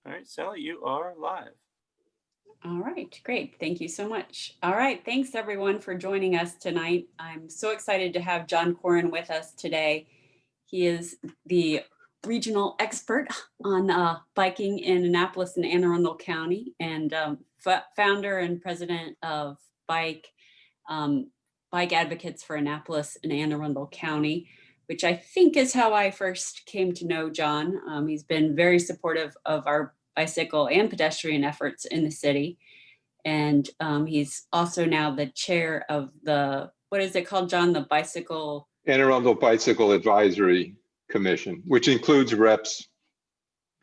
All right, Sally, you are live. All right, great. Thank you so much. All right, thanks everyone for joining us tonight. I'm so excited to have John Corin with us today. He is the regional expert on biking in Annapolis and Anne Arundel County, and founder and president of Bike Advocates for Annapolis and Anne Arundel County, which I think is how I first came to know John. He's been very supportive of our bicycle and pedestrian efforts in the city. And he's also now the chair of what is it called, John? The Anne Arundel Bicycle Advisory Commission, which includes reps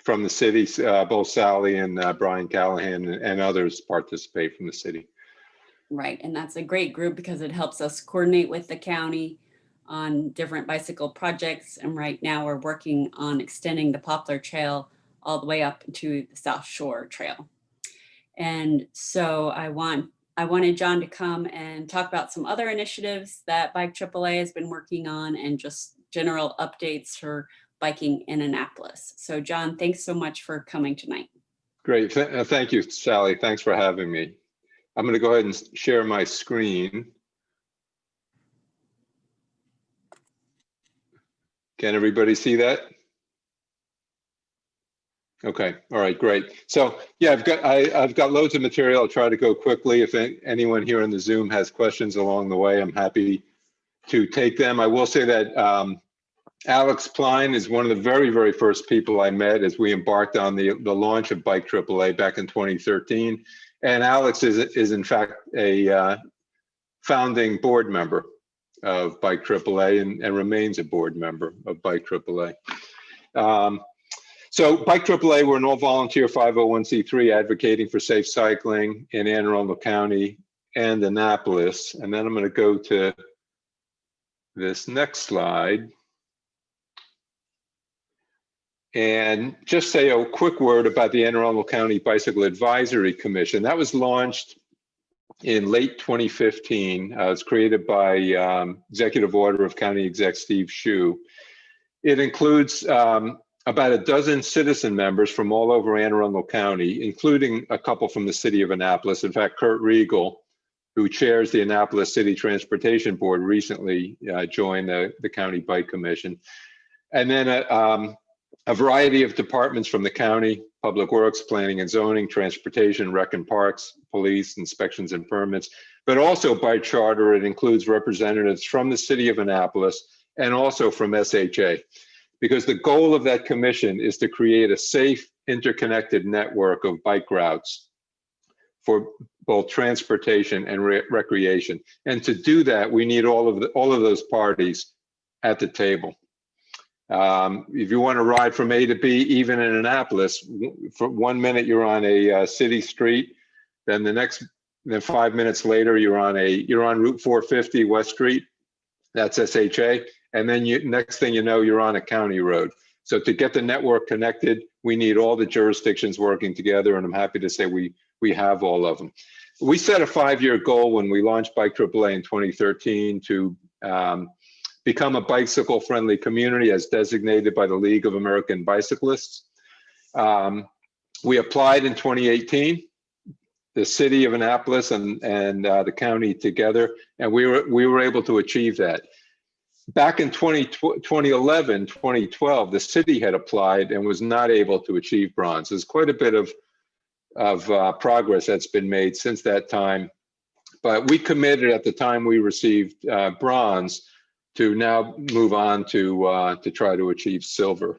from the city, both Sally and Brian Callahan and others participate from the city. Right, and that's a great group because it helps us coordinate with the county on different bicycle projects. And right now we're working on extending the Poplar Trail all the way up to the South Shore Trail. And so I wanted John to come and talk about some other initiatives that Bike AAA has been working on and just general updates for biking in Annapolis. So John, thanks so much for coming tonight. Great, thank you, Sally. Thanks for having me. I'm going to go ahead and share my screen. Can everybody see that? Okay, all right, great. So yeah, I've got loads of material. I'll try to go quickly. If anyone here in the Zoom has questions along the way, I'm happy to take them. I will say that Alex Klein is one of the very, very first people I met as we embarked on the launch of Bike AAA back in 2013. And Alex is in fact a founding board member of Bike AAA and remains a board member of Bike AAA. So Bike AAA, we're an all-volunteer 501c3 advocating for safe cycling in Anne Arundel County and Annapolis. And then I'm going to go to this next slide and just say a quick word about the Anne Arundel County Bicycle Advisory Commission. That was launched in late 2015. It was created by Executive Order of County Exec Steve Shue. It includes about a dozen citizen members from all over Anne Arundel County, including a couple from the city of Annapolis. In fact, Kurt Riegel, who chairs the Annapolis City Transportation Board, recently joined the County Bike Commission. And then a variety of departments from the county: Public Works, Planning and Zoning, Transportation, Rec and Parks, Police, Inspections and Permits. But also by charter, it includes representatives from the city of Annapolis and also from SHA. Because the goal of that commission is to create a safe, interconnected network of bike routes for both transportation and recreation. And to do that, we need all of those parties at the table. If you want to ride from A to B, even in Annapolis, for 1 minute you're on a city street, then then 5 minutes later you're on Route 450 West Street. That's SHA. And then next thing you know, you're on a county road. So to get the network connected, we need all the jurisdictions working together, and I'm happy to say we have all of them. We set a 5-year goal when we launched Bike AAA in 2013 to become a bicycle-friendly community as designated by the League of American Bicyclists. We applied in 2018, the city of Annapolis and the county together, and we were able to achieve that. Back in 2011, 2012, the city had applied and was not able to achieve bronze. There's quite a bit of progress that's been made since that time, but we committed at the time we received bronze to now move on to try to achieve silver.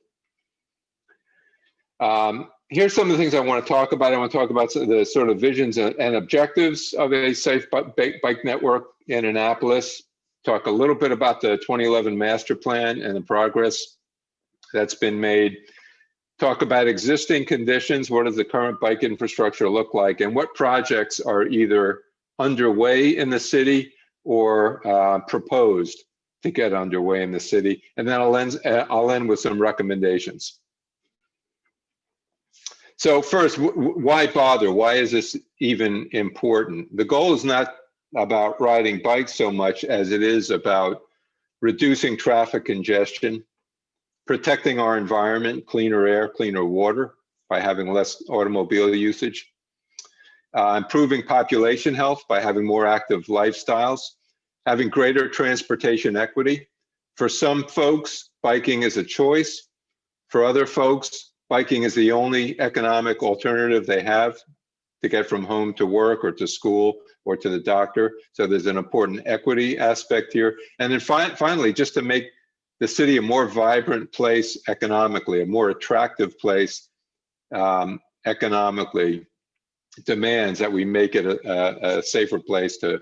Here's some of the things I want to talk about. I want to talk about the sort of visions and objectives of a safe bike network in Annapolis. Talk a little bit about the 2011 master plan and the progress that's been made. Talk about existing conditions. What does the current bike infrastructure look like? And what projects are either underway in the city or proposed to get underway in the city? And then I'll end with some recommendations. So first, why bother? Why is this even important? The goal is not about riding bikes so much as it is about reducing traffic congestion, protecting our environment, cleaner air, cleaner water, by having less automobile usage. Improving population health by having more active lifestyles. Having greater transportation equity. For some folks, biking is a choice. For other folks, biking is the only economic alternative they have to get from home to work or to school or to the doctor. So there's an important equity aspect here. And then finally, just to make the city a more vibrant place economically, a more attractive place economically, demands that we make it a safer place to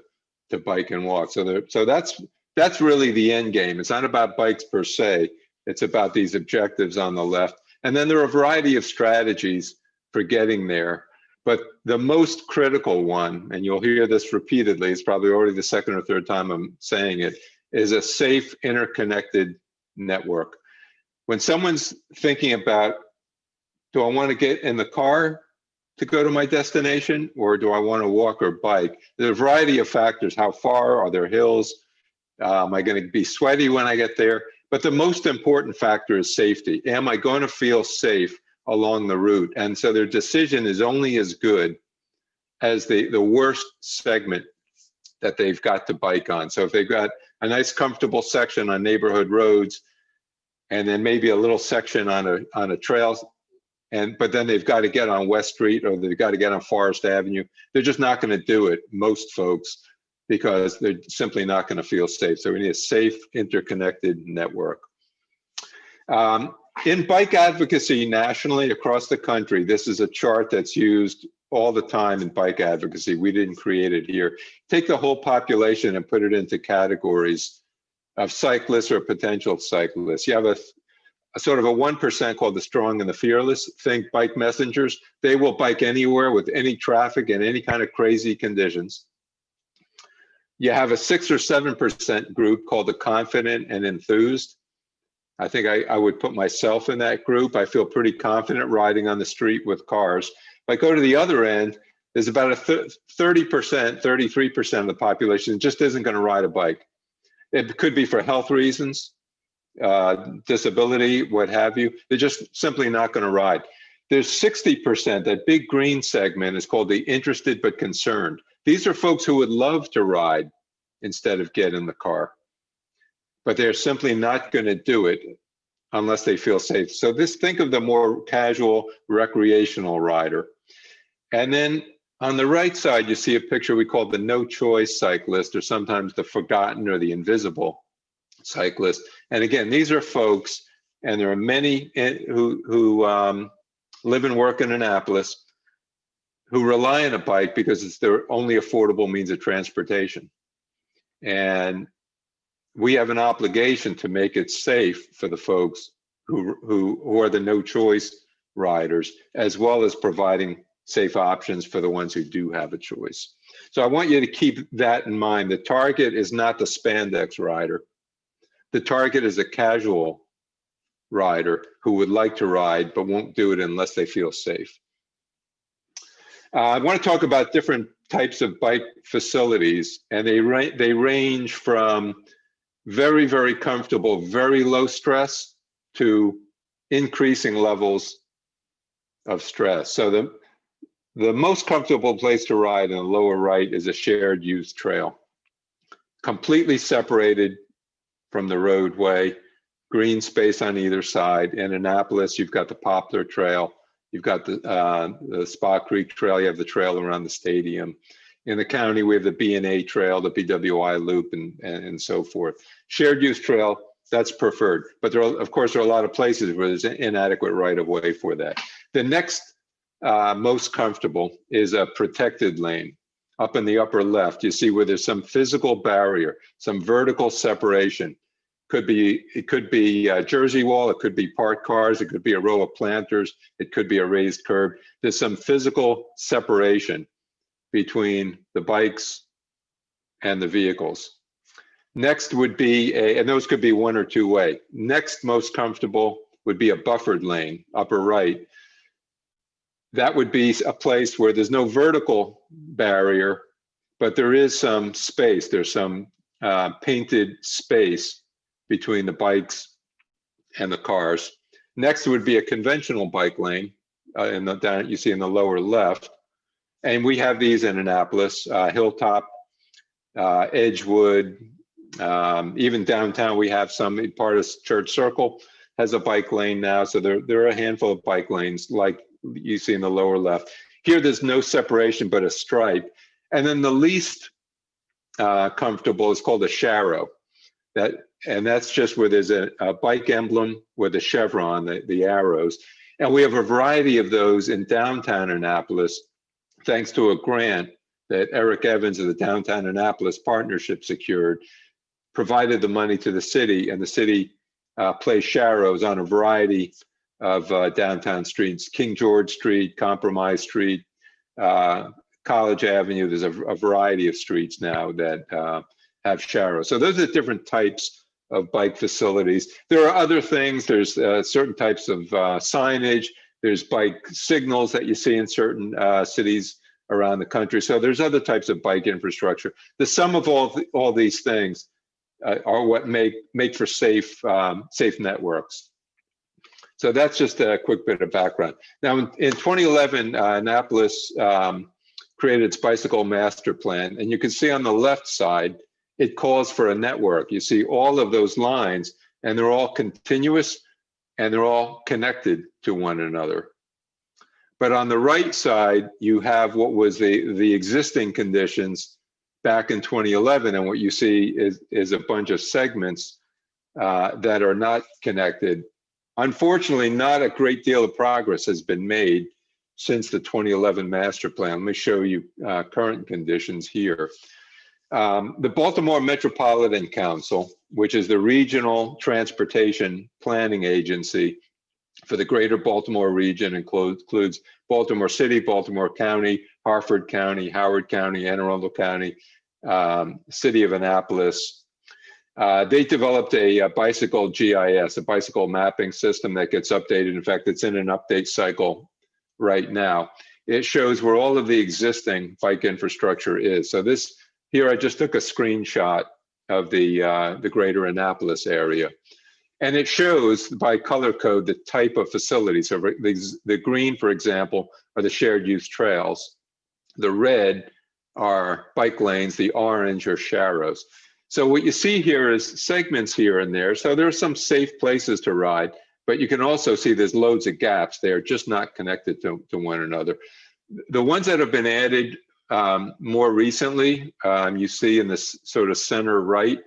bike and walk. So that's really the end game. It's not about bikes per se. It's about these objectives on the left. And then there are a variety of strategies for getting there. But the most critical one, and you'll hear this repeatedly, it's probably already the second or third time I'm saying it, is a safe, interconnected network. When someone's thinking about, do I want to get in the car to go to my destination, or do I want to walk or bike? There's a variety of factors. How far? Are there hills? Am I going to be sweaty when I get there? But the most important factor is safety. Am I going to feel safe along the route? And so their decision is only as good as the worst segment that they've got to bike on. So if they've got a nice comfortable section on neighborhood roads, and then maybe a little section on a trail, but then they've got to get on West Street, or they've got to get on Forest Avenue, they're just not going to do it, most folks, because they're simply not going to feel safe. So we need a safe, interconnected network. In bike advocacy nationally across the country, this is a chart that's used all the time in bike advocacy. We didn't create it here. Take the whole population and put it into categories of cyclists or potential cyclists. You have a sort of a 1% called the strong and the fearless. Think bike messengers. They will bike anywhere with any traffic and any kind of crazy conditions. You have a 6 or 7% group called the confident and enthused. I think I would put myself in that group. I feel pretty confident riding on the street with cars. If I go to the other end, there's about a 30%, 33% of the population just isn't going to ride a bike. It could be for health reasons, disability, what have you. They're just simply not going to ride. There's 60%, that big green segment is called the interested but concerned. These are folks who would love to ride instead of get in the car, but they're simply not going to do it unless they feel safe. So think of the more casual recreational rider. And then on the right side, you see a picture we call the no choice cyclist, or sometimes the forgotten or the invisible cyclist. And again, these are folks, and there are many who live and work in Annapolis, who rely on a bike because it's their only affordable means of transportation. And we have an obligation to make it safe for the folks who are the no choice riders, as well as providing safe options for the ones who do have a choice. So I want you to keep that in mind. The target is not the spandex rider. The target is a casual rider who would like to ride but won't do it unless they feel safe. I want to talk about different types of bike facilities, and they range from very, very comfortable, very low stress to increasing levels of stress. So the most comfortable place to ride in the lower right is a shared use trail, completely separated from the roadway, green space on either side. In Annapolis, you've got the Poplar Trail, you've got the Spa Creek Trail, you have the trail around the stadium. In the county, we have the B&A Trail, the BWI Loop, and so forth. Shared use trail, that's preferred. But of course, there are a lot of places where there's an inadequate right-of-way for that. The next most comfortable is a protected lane. Up in the upper left, you see where there's some physical barrier, some vertical separation. It could be a Jersey wall, it could be parked cars, it could be a row of planters, it could be a raised curb. There's some physical separation between the bikes and the vehicles. Next would be and those could be one or two way. Next most comfortable would be a buffered lane, upper right. That would be a place where there's no vertical barrier, but there is some space. There's some painted space between the bikes and the cars. Next would be a conventional bike lane, in the down you see in the lower left. And we have these in Annapolis, Hilltop, Edgewood, even downtown. We have some. Part of Church Circle has a bike lane now, so there are a handful of bike lanes like you see in the lower left. Here, there's no separation but a stripe, and then the least comfortable is called a sharrow. That's just where there's a bike emblem with a chevron, the arrows, and we have a variety of those in downtown Annapolis, thanks to a grant that Eric Evans of the Downtown Annapolis Partnership secured, provided the money to the city, and the city placed sharrows on a variety of downtown streets, King George Street, Compromise Street, College Avenue. There's a variety of streets now that have sharrows. So those are different types of bike facilities. There are other things. There's certain types of signage. There's bike signals that you see in certain cities around the country. So there's other types of bike infrastructure. The sum of all these things are what make for safe networks. So that's just a quick bit of background. Now, in 2011, Annapolis created its bicycle master plan, and you can see on the left side, it calls for a network. You see all of those lines, and they're all continuous, and they're all connected to one another. But on the right side, you have what was the existing conditions back in 2011, and what you see is a bunch of segments that are not connected. Unfortunately, not a great deal of progress has been made since the 2011 master plan. Let me show you current conditions here. The Baltimore Metropolitan Council, which is the regional transportation planning agency for the greater Baltimore region, includes Baltimore City, Baltimore County, Harford County, Howard County, Anne Arundel County, City of Annapolis. They developed a bicycle GIS, a bicycle mapping system that gets updated. In fact, it's in an update cycle right now. It shows where all of the existing bike infrastructure is. So this here, I just took a screenshot of the greater Annapolis area. And it shows by color code the type of facility. So the green, for example, are the shared use trails. The red are bike lanes, the orange are sharrows. So what you see here is segments here and there. So there are some safe places to ride, but you can also see there's loads of gaps. They are just not connected to one another. The ones that have been added more recently, you see in this sort of center right,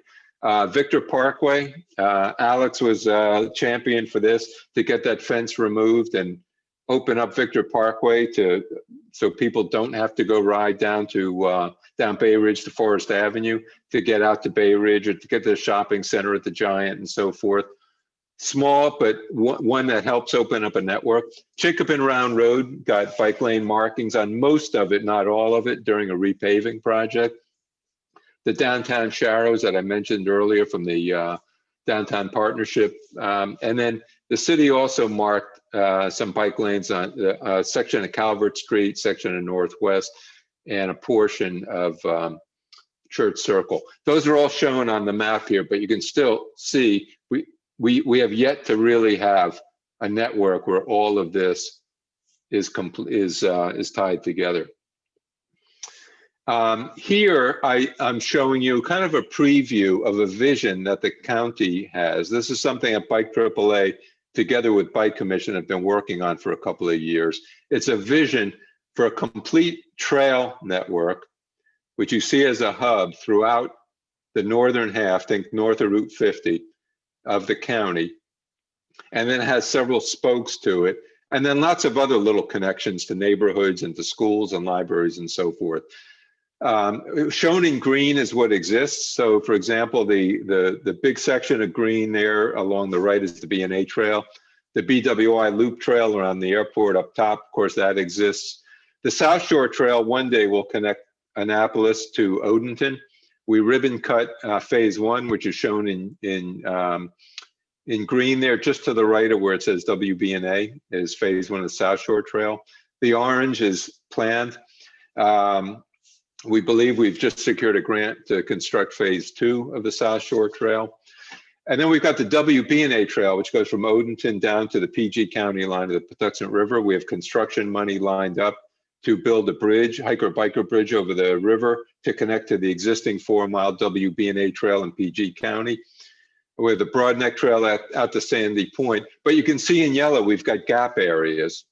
Victor Parkway. Alex was a champion for this, to get that fence removed and open up Victor Parkway so people don't have to go ride down Bay Ridge to Forest Avenue to get out to Bay Ridge, or to get to the shopping center at the Giant and so forth. Small, but one that helps open up a network. Chickapin Round Road got bike lane markings on most of it, not all of it, during a repaving project. The downtown sharrows that I mentioned earlier from the downtown partnership. And then the city also marked some bike lanes on a section of Calvert Street, section of Northwest, and a portion of Church Circle. Those are all shown on the map here, but you can still see we have yet to really have a network where all of this is tied together. Here, I'm showing you kind of a preview of a vision that the county has. This is something that Bike AAA, together with Bike Commission, have been working on for a couple of years. It's a vision for a complete trail network, which you see as a hub throughout the northern half, think north of Route 50 of the county, and then it has several spokes to it, and then lots of other little connections to neighborhoods and to schools and libraries and so forth. Shown in green is what exists. So, for example, the big section of green there along the right is the B&A trail. The BWI loop trail around the airport up top, of course, that exists. The South Shore Trail one day will connect Annapolis to Odenton. We ribbon cut phase 1, which is shown in green there, just to the right of where it says WB&A is phase 1 of the South Shore Trail. The orange is planned. We believe we've just secured a grant to construct phase 2 of the South Shore Trail. And then we've got the WB&A Trail, which goes from Odenton down to the PG County line of the Patuxent River. We have construction money lined up to build a bridge, hiker-biker bridge over the river to connect to the existing 4-mile WB&A Trail in PG County. We have the Broadneck Trail out to Sandy Point. But you can see in yellow, we've got gap areas.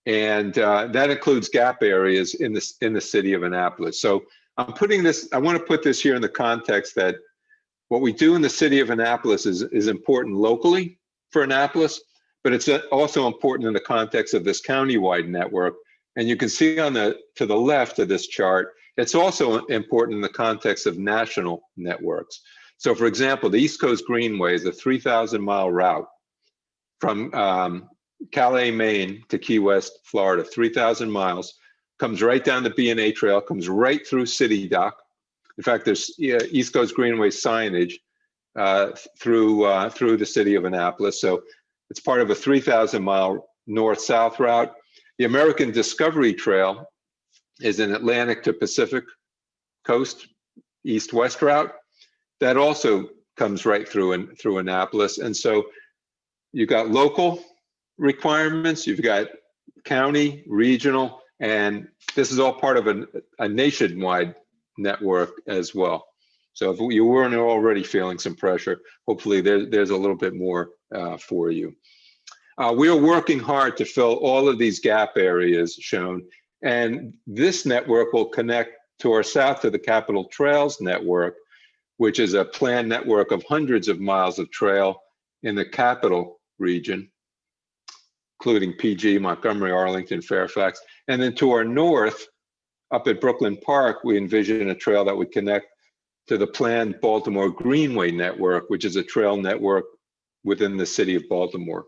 And that includes gap areas in the city of Annapolis. So I'm putting this, I want to put this here in the context that what we do in the city of Annapolis is important locally for Annapolis, but it's also important in the context of this county-wide network. And you can see to the left of this chart, it's also important in the context of national networks. So for example, the East Coast Greenway is a 3,000-mile route from Calais, Maine to Key West, Florida, 3,000 miles, comes right down the B&A Trail, comes right through City Dock. In fact, there's East Coast Greenway signage through the city of Annapolis. So it's part of a 3,000-mile north-south route. The American Discovery Trail is an Atlantic to Pacific coast east-west route that also comes right through Annapolis. And so you've got local requirements, you've got county, regional, and this is all part of a nationwide network as well. So if you weren't already feeling some pressure, hopefully there's a little bit more for you. We are working hard to fill all of these gap areas shown, and this network will connect to our south to the Capitol Trails network, which is a planned network of hundreds of miles of trail in the Capital region, including PG, Montgomery, Arlington, Fairfax. And then to our north, up at Brooklyn Park, we envision a trail that would connect to the planned Baltimore Greenway network, which is a trail network within the city of Baltimore.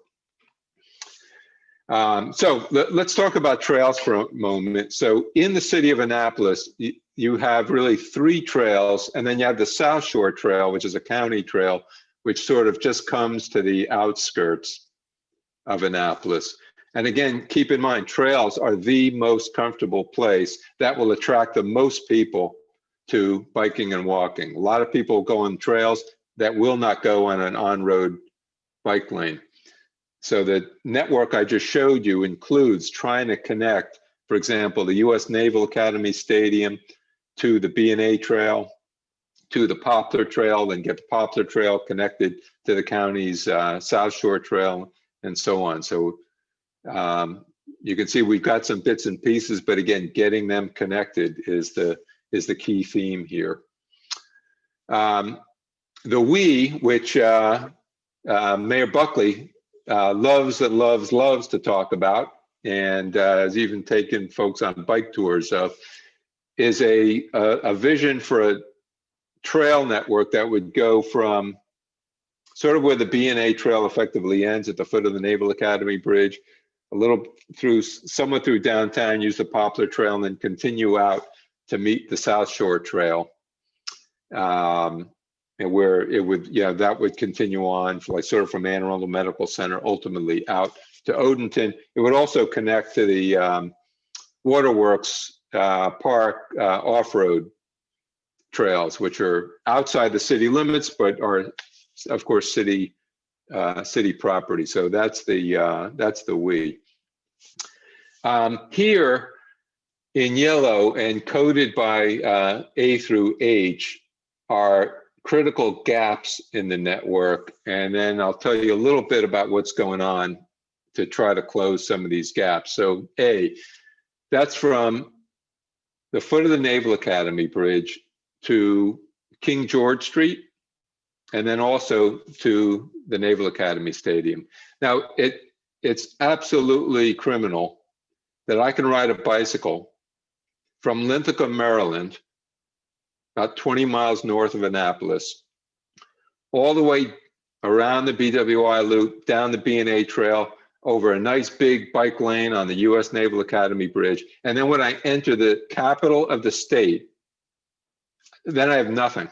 So let's talk about trails for a moment. So in the city of Annapolis, you have really 3 trails, and then you have the South Shore Trail, which is a county trail, which sort of just comes to the outskirts of Annapolis. And again, keep in mind, trails are the most comfortable place that will attract the most people to biking and walking. A lot of people go on trails that will not go on an on-road bike lane. So the network I just showed you includes trying to connect, for example, the U.S. Naval Academy Stadium to the B&A Trail, to the Poplar Trail, then get the Poplar Trail connected to the county's South Shore Trail, and so on. So you can see we've got some bits and pieces, but again, getting them connected is the key theme here. The we, which Mayor Buckley loves to talk about, and has even taken folks on bike tours of, is a vision for a trail network that would go from sort of where the B&A Trail effectively ends at the foot of the Naval Academy Bridge, a little somewhat through downtown, use the Poplar Trail, and then continue out to meet the South Shore Trail, and where it would, that would continue on for sort of from Anne Arundel Medical Center, ultimately out to Odenton. It would also connect to the Waterworks Park off-road trails, which are outside the city limits, but are, of course, city property. So that's the we. Here in yellow and coded by A through H are critical gaps in the network. And then I'll tell you a little bit about what's going on to try to close some of these gaps. So A, that's from the foot of the Naval Academy Bridge to King George Street, and then also to the Naval Academy Stadium. Now, it's absolutely criminal that I can ride a bicycle from Linthicum, Maryland, about 20 miles north of Annapolis, all the way around the BWI loop, down the B&A Trail, over a nice big bike lane on the US Naval Academy Bridge. And then when I enter the capital of the state, then I have nothing.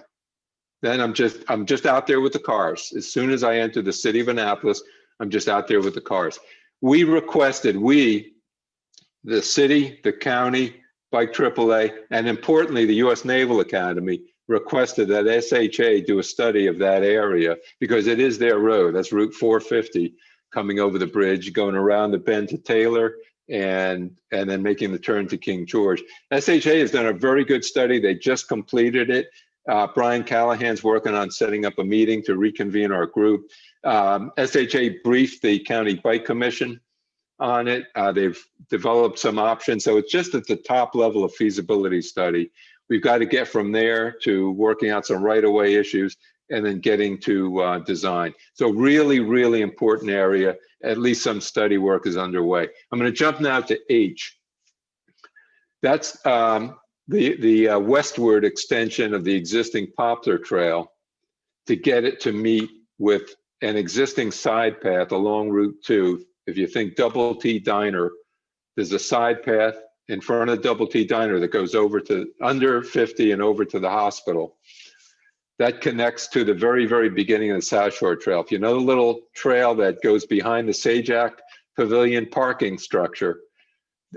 Then I'm just out there with the cars. As soon as I enter the city of Annapolis, I'm just out there with the cars. We requested, the city, the county, Bike AAA, and importantly, the US Naval Academy, requested that SHA do a study of that area because it is their road. That's Route 450 coming over the bridge, going around the bend to Taylor and then making the turn to King George. SHA has done a very good study. They just completed it. Brian Callahan's working on setting up a meeting to reconvene our group. SHA briefed the County Bike Commission on it. They've developed some options. So it's just at the top level of feasibility study. We've got to get from there to working out some right-of-way issues and then getting to design. So really, really important area. At least some study work is underway. I'm going to jump now to H. That's the westward extension of the existing Poplar Trail to get it to meet with an existing side path along Route 2. If you think Double T Diner, there's a side path in front of Double T Diner that goes over to under 50 and over to the hospital. That connects to the very, very beginning of the South Shore Trail. If you know the little trail that goes behind the Sajak Pavilion parking structure,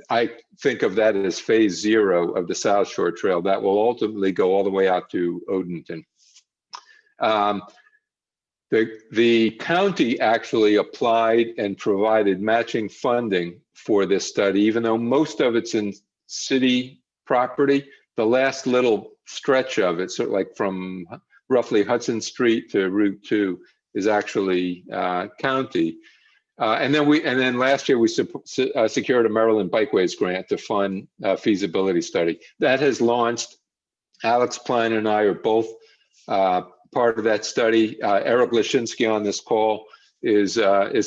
I think of that as phase 0 of the South Shore Trail. That will ultimately go all the way out to Odenton. The county actually applied and provided matching funding for this study, even though most of it's in city property. The last little stretch of it, so like from roughly Hudson Street to Route 2, is actually county. And then last year we secured a Maryland Bikeways grant to fund a feasibility study. That has launched. Alex Klein and I are both part of that study. Eric Lashinsky on this call is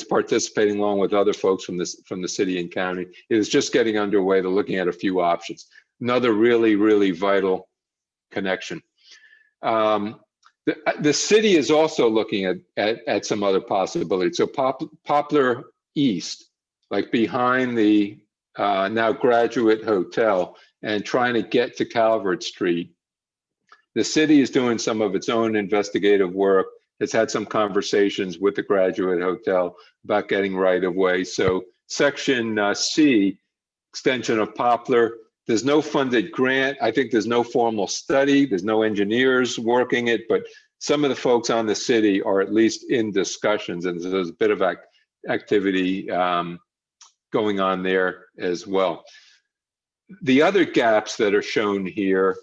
participating along with other folks from the city and county. It is just getting underway. They're looking at a few options. Another really, really vital connection. The city is also looking at some other possibilities. So Poplar East, like behind the now Graduate Hotel, and trying to get to Calvert Street. The city is doing some of its own investigative work. It's had some conversations with the Graduate Hotel about getting right of way. So section C, extension of Poplar, there's no funded grant. I think there's no formal study. There's no engineers working it, but some of the folks on the city are at least in discussions, and there's a bit of activity going on there as well. The other gaps that are shown here,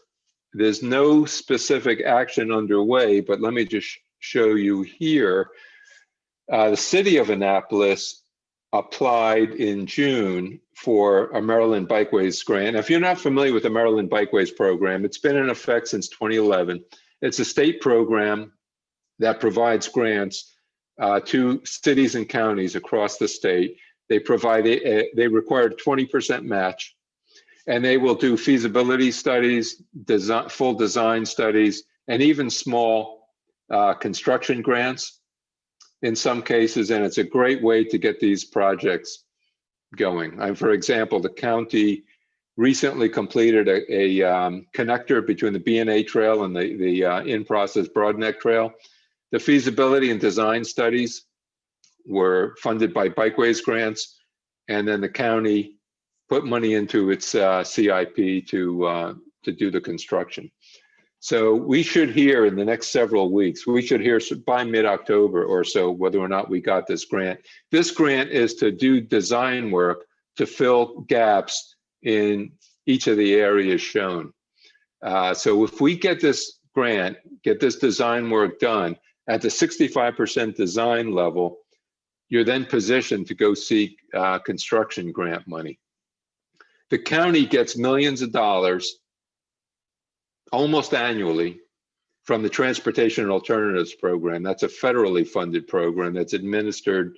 there's no specific action underway, but let me just show you here. The city of Annapolis applied in June for a Maryland Bikeways grant. Now, if you're not familiar with the Maryland Bikeways program, it's been in effect since 2011. It's a state program that provides grants to cities and counties across the state. They require a 20% match, and they will do feasibility studies, full design studies, and even small construction grants in some cases. And it's a great way to get these projects going. For example, the county recently completed a connector between the B&A Trail and the in-process Broadneck Trail. The feasibility and design studies were funded by Bikeways grants, and then the county put money into its CIP to do the construction. So we should hear in the next several weeks, we should hear by mid-October or so whether or not we got this grant. This grant is to do design work to fill gaps in each of the areas shown. So if we get this grant, get this design work done at the 65% design level, you're then positioned to go seek construction grant money. The county gets millions of dollars almost annually from the Transportation and Alternatives Program. That's a federally funded program that's administered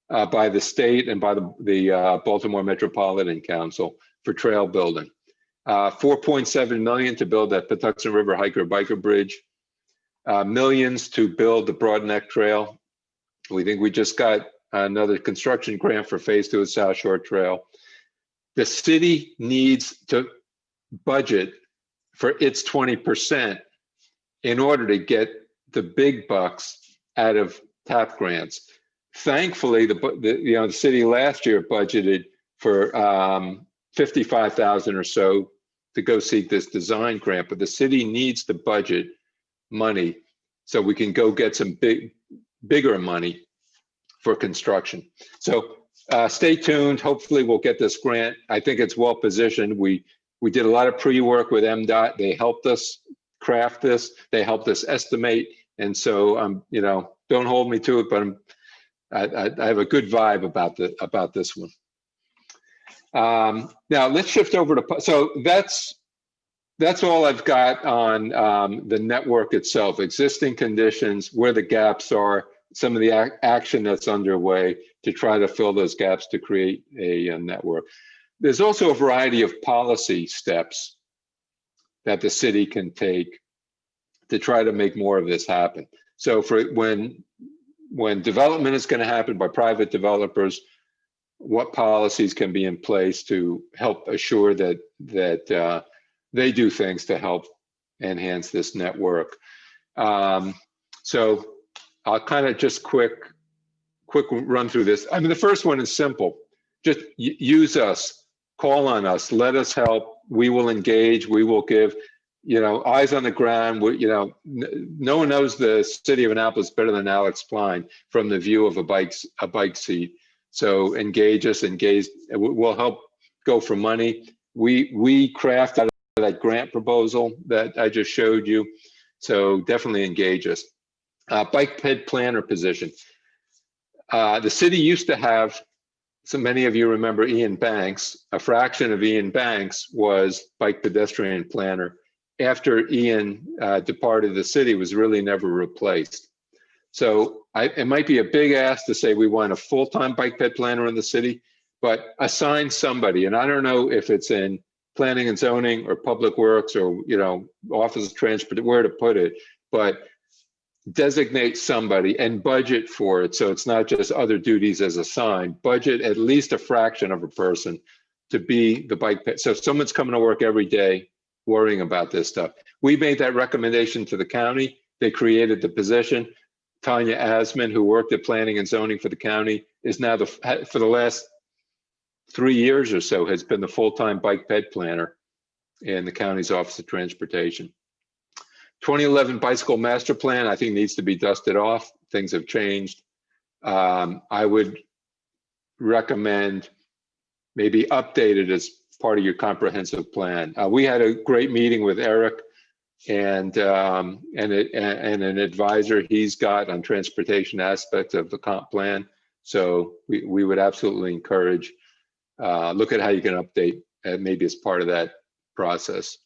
by the state and by the Baltimore Metropolitan Council for trail building. 4.7 million to build that Patuxent River Hiker-Biker Bridge, millions to build the Broadneck Trail. We think we just got another construction grant for phase 2 of South Shore Trail. The city needs to budget for its 20% in order to get the big bucks out of TAP grants. Thankfully, the city last year budgeted for 55,000 or so to go seek this design grant, but the city needs to budget money so we can go get some bigger money for construction. So stay tuned. Hopefully we'll get this grant. I think it's well positioned. We did a lot of pre-work with MDOT. They helped us craft this. They helped us estimate. And so, you know, don't hold me to it, but I have a good vibe about this one. Now let's shift over to, so that's all I've got on the network itself, existing conditions, where the gaps are, some of the action that's underway to try to fill those gaps to create a network. There's also a variety of policy steps that the city can take to try to make more of this happen. So for when development is going to happen by private developers, what policies can be in place to help assure that they do things to help enhance this network. So I'll kind of just quick run through this. I mean, the first one is simple. Just use us, call on us, let us help. We will engage, we will give, you know, eyes on the ground. You know, no one knows the city of Annapolis better than Alex Klein from the view of a bike seat. So engage us, we'll help go for money. We craft out of that grant proposal that I just showed you. So definitely engage us. Bike ped planner position. The city used to have, so many of you remember Ian Banks. A fraction of Ian Banks was bike pedestrian planner. After Ian departed the city, was really never replaced. So it might be a big ask to say we want a full-time bike ped planner in the city, but assign somebody. And I don't know if it's in planning and zoning or public works or, you know, office of transport, where to put it, but designate somebody and budget for it. So it's not just other duties as assigned, budget at least a fraction of a person to be the bike ped. So if someone's coming to work every day worrying about this stuff. We made that recommendation to the county. They created the position. Tanya Asman, who worked at planning and zoning for the county, is now for the last 3 years or so has been the full-time bike ped planner in the county's Office of Transportation. 2011 bicycle master plan, I think, needs to be dusted off. Things have changed. I would recommend maybe update it as part of your comprehensive plan. We had a great meeting with Eric and an advisor he's got on transportation aspects of the comp plan. So we would absolutely encourage, look at how you can update maybe as part of that process.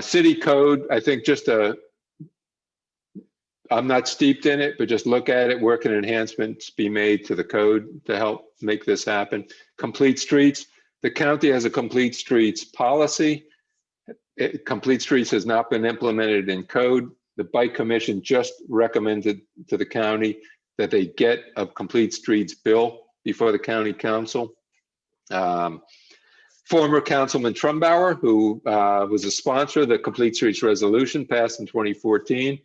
City code, I think I'm not steeped in it, but just look at it. Where can enhancements be made to the code to help make this happen? Complete streets. The county has a complete streets policy. Complete streets has not been implemented in code. The Bike Commission just recommended to the county that they get a complete streets bill before the county council. Former Councilman Trumbauer, who was a sponsor of the Complete Streets resolution passed in 2014,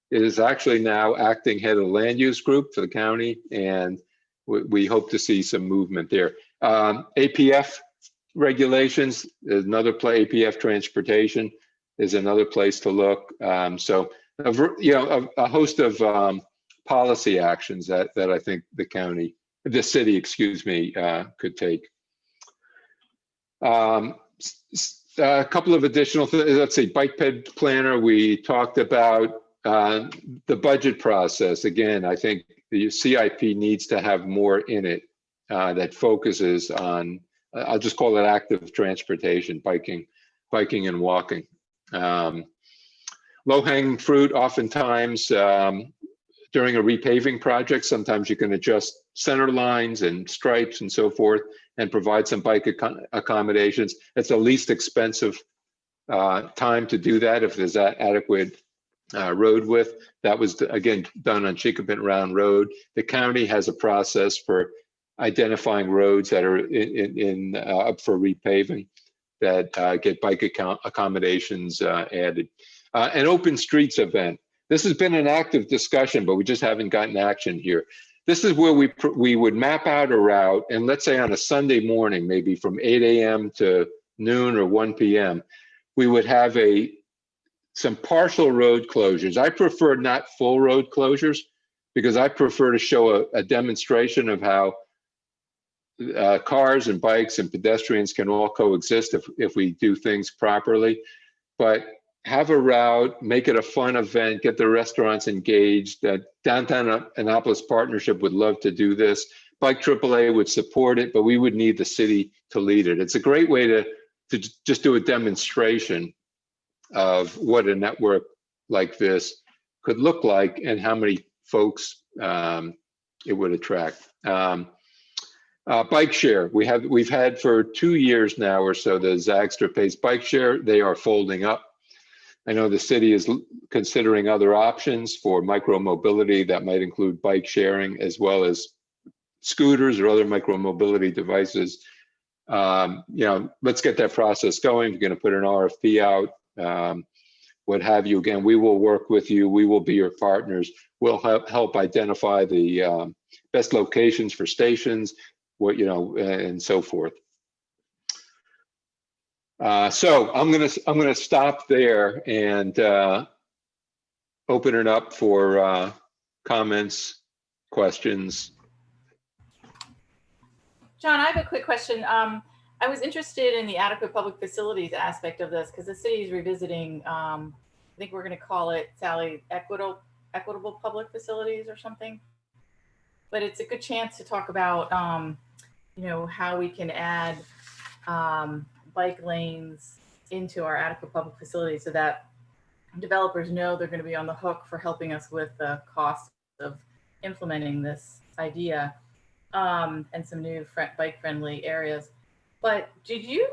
is actually now acting head of the land use group for the county, and we hope to see some movement there. APF regulations is another place. APF transportation is another place to look. So, you know, a host of policy actions that I think the city, excuse me, could take. A couple of additional things. Let's see, bike ped planner. We talked about the budget process. Again, I think the CIP needs to have more in it that focuses on, I'll just call it active transportation, biking and walking. Low-hanging fruit, oftentimes during a repaving project, sometimes you can adjust center lines and stripes and so forth and provide some bike accommodations. It's the least expensive time to do that if there's that adequate road width. That was, again, done on Chicopin Round Road. The county has a process for identifying roads that are up for repaving that get bike accommodations added. An open streets event. This has been an active discussion, but we just haven't gotten action here. This is where we would map out a route, and let's say on a Sunday morning, maybe from 8 a.m. to noon or 1 p.m., we would have some partial road closures. I prefer not full road closures because I prefer to show a demonstration of how cars and bikes and pedestrians can all coexist if we do things properly. But have a route, make it a fun event, get the restaurants engaged. Downtown Annapolis Partnership would love to do this. Bike AAA would support it, but we would need the city to lead it. It's a great way to just do a demonstration of what a network like this could look like and how many folks it would attract. Bike share, we've had for 2 years now or so the Zagstra Pace bike share. They are folding up. I know the city is considering other options for micro-mobility that might include bike sharing as well as scooters or other micro-mobility devices. Let's get that process going. We're going to put an RFP out, what have you. Again, we will work with you. We will be your partners. We'll help identify the best locations for stations, and so forth. So I'm gonna stop there and open it up for comments, questions. John, I have a quick question. I was interested in the adequate public facilities aspect of this because the city is revisiting, I think we're going to call it, Sally, equitable public facilities or something. But it's a good chance to talk about, how we can add bike lanes into our adequate public facilities so that developers know they're going to be on the hook for helping us with the cost of implementing this idea. And some new bike-friendly areas. But did you,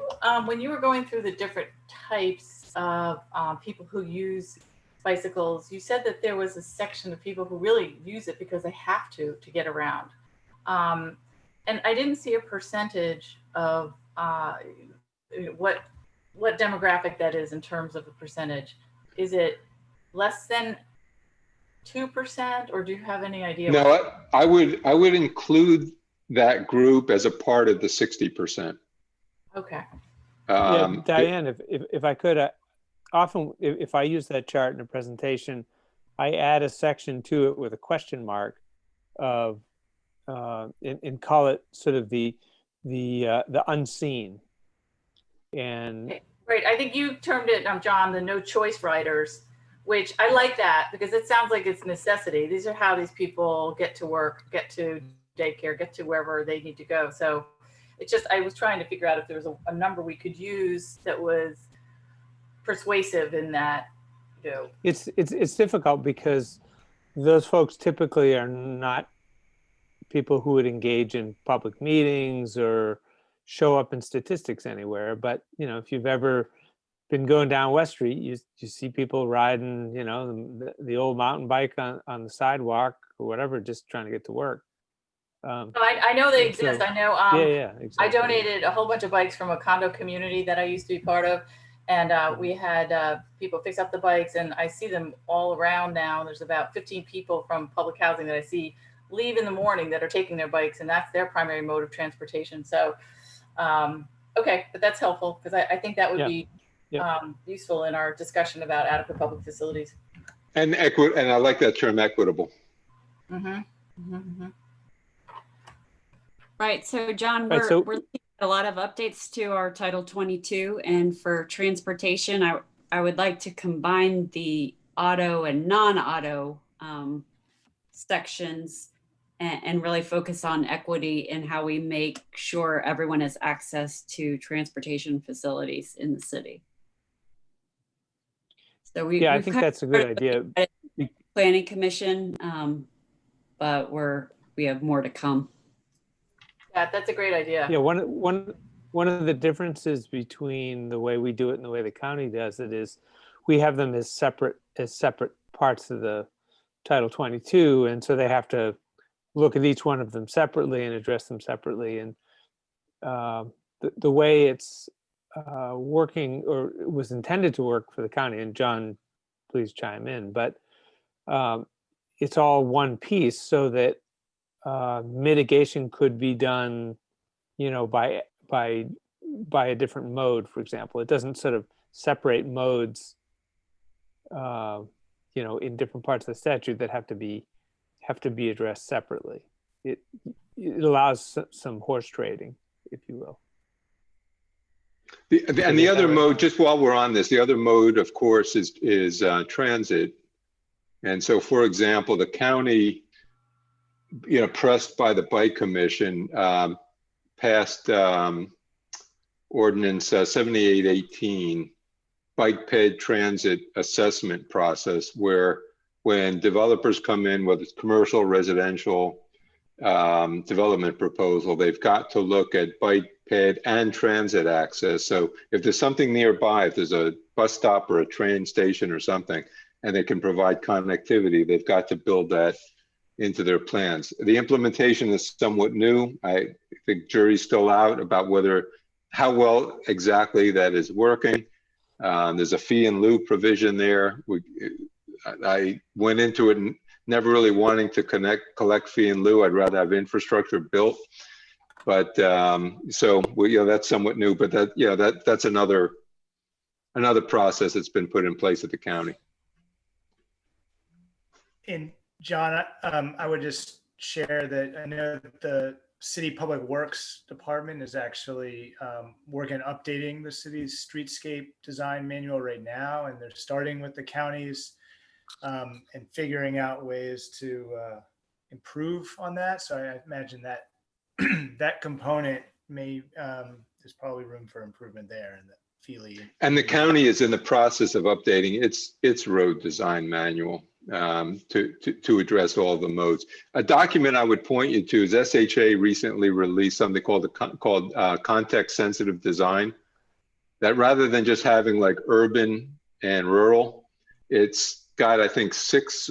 when you were going through the different types of people who use bicycles, you said that there was a section of people who really use it because they have to get around. And I didn't see a percentage of what demographic that is in terms of a percentage. Is it less than 2%, or do you have any idea? No, I would include that group as a part of the 60%. Okay. Yeah, Diane, if I could, often if I use that chart in a presentation, I add a section to it with a question mark of and call it sort of the unseen. And right, I think you termed it, John, the no choice riders, which I like that because it sounds like it's necessity. These are how these people get to work, get to daycare, get to wherever they need to go. So it's just, I was trying to figure out if there was a number we could use that was persuasive in that, It's difficult because those folks typically are not people who would engage in public meetings or show up in statistics anywhere. But, if you've ever been going down West Street, you see people riding, the old mountain bike on the sidewalk or whatever, just trying to get to work. I know they exist. I know yeah, exactly. I donated a whole bunch of bikes from a condo community that I used to be part of. And we had people fix up the bikes, and I see them all around now. There's about 15 people from public housing that I see leave in the morning that are taking their bikes, and that's their primary mode of transportation. So, okay, but that's helpful because I think that would be useful in our discussion about adequate public facilities. And I like that term, equitable. Mm-hmm. Mm-hmm. Mm-hmm. Right. So, John, we're looking at a lot of updates to our Title 22, and for transportation, I would like to combine the auto and non-auto sections and really focus on equity and how we make sure everyone has access to transportation facilities in the city. So I think that's a good idea. Planning Commission, but we have more to come. Yeah, that's a great idea. Yeah, one of the differences between the way we do it and the way the county does it is we have them as separate parts of the Title 22, and so they have to look at each one of them separately and address them separately. And the way it's working, or was intended to work for the county, and John, please chime in, but it's all one piece so that mitigation could be done, by by a different mode, for example. It doesn't sort of separate modes, in different parts of the statute that have to be addressed separately. It allows some horse trading, if you will. And the other mode, just while we're on this, the other mode, of course, is transit. And so, for example, the county, pressed by the Bike Commission, passed Ordinance 7818, Bike Ped Transit Assessment Process, where when developers come in, whether it's commercial, residential, development proposal, they've got to look at bike, ped, and transit access. So if there's something nearby, if there's a bus stop or a train station or something, and they can provide connectivity, they've got to build that into their plans. The implementation is somewhat new. I think jury's still out about how well exactly that is working. There's a fee in lieu provision there. I went into it never really wanting to collect fee in lieu. I'd rather have infrastructure built. But that's somewhat new. But that's another process that's been put in place at the county. And John, I would just share that I know that the City Public Works Department is actually working on updating the city's streetscape design manual right now, and they're starting with the counties and figuring out ways to improve on that. So I imagine that that component there's probably room for improvement there in the Feely. And the county is in the process of updating its road design manual to address all the modes. A document I would point you to is SHA recently released something called context sensitive design, that rather than just having like urban and rural, it's got, I think, six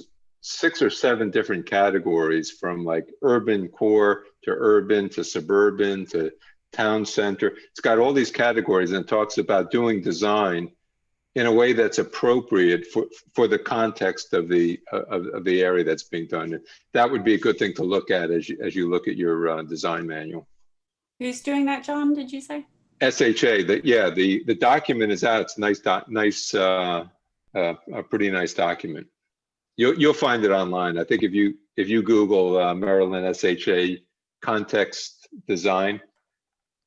or seven different categories, from like urban core to urban to suburban to town center. It's got all these categories and talks about doing design in a way that's appropriate for the context of the area that's being done. That would be a good thing to look at as you look at your design manual. Who's doing that, John, did you say? SHA, the document is out. It's a pretty nice document. You'll find it online. I think if you Google Maryland SHA context design,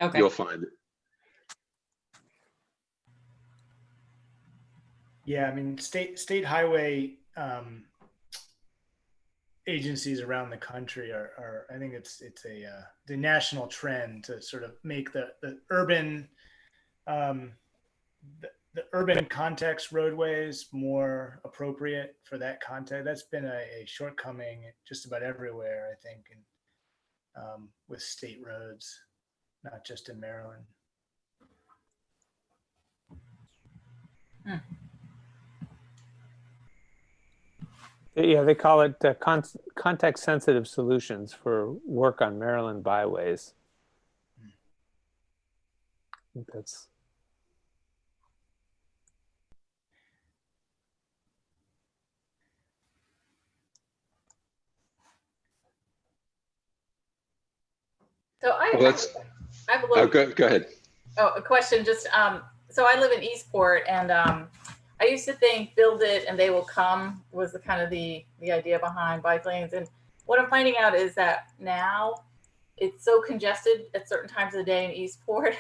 okay, you'll find it. Yeah, I mean, state highway agencies around the country are I think it's the national trend to sort of make the urban the urban context roadways more appropriate for that context. That's been a shortcoming just about everywhere, I think, and with state roads, not just in Maryland. Yeah, they call it context-sensitive solutions for work on Maryland byways. I think that's. So I have a little. Go ahead. Oh, a question. Just so I live in Eastport, and I used to think build it and they will come was the idea behind bike lanes. And what I'm finding out is that now it's so congested at certain times of the day in Eastport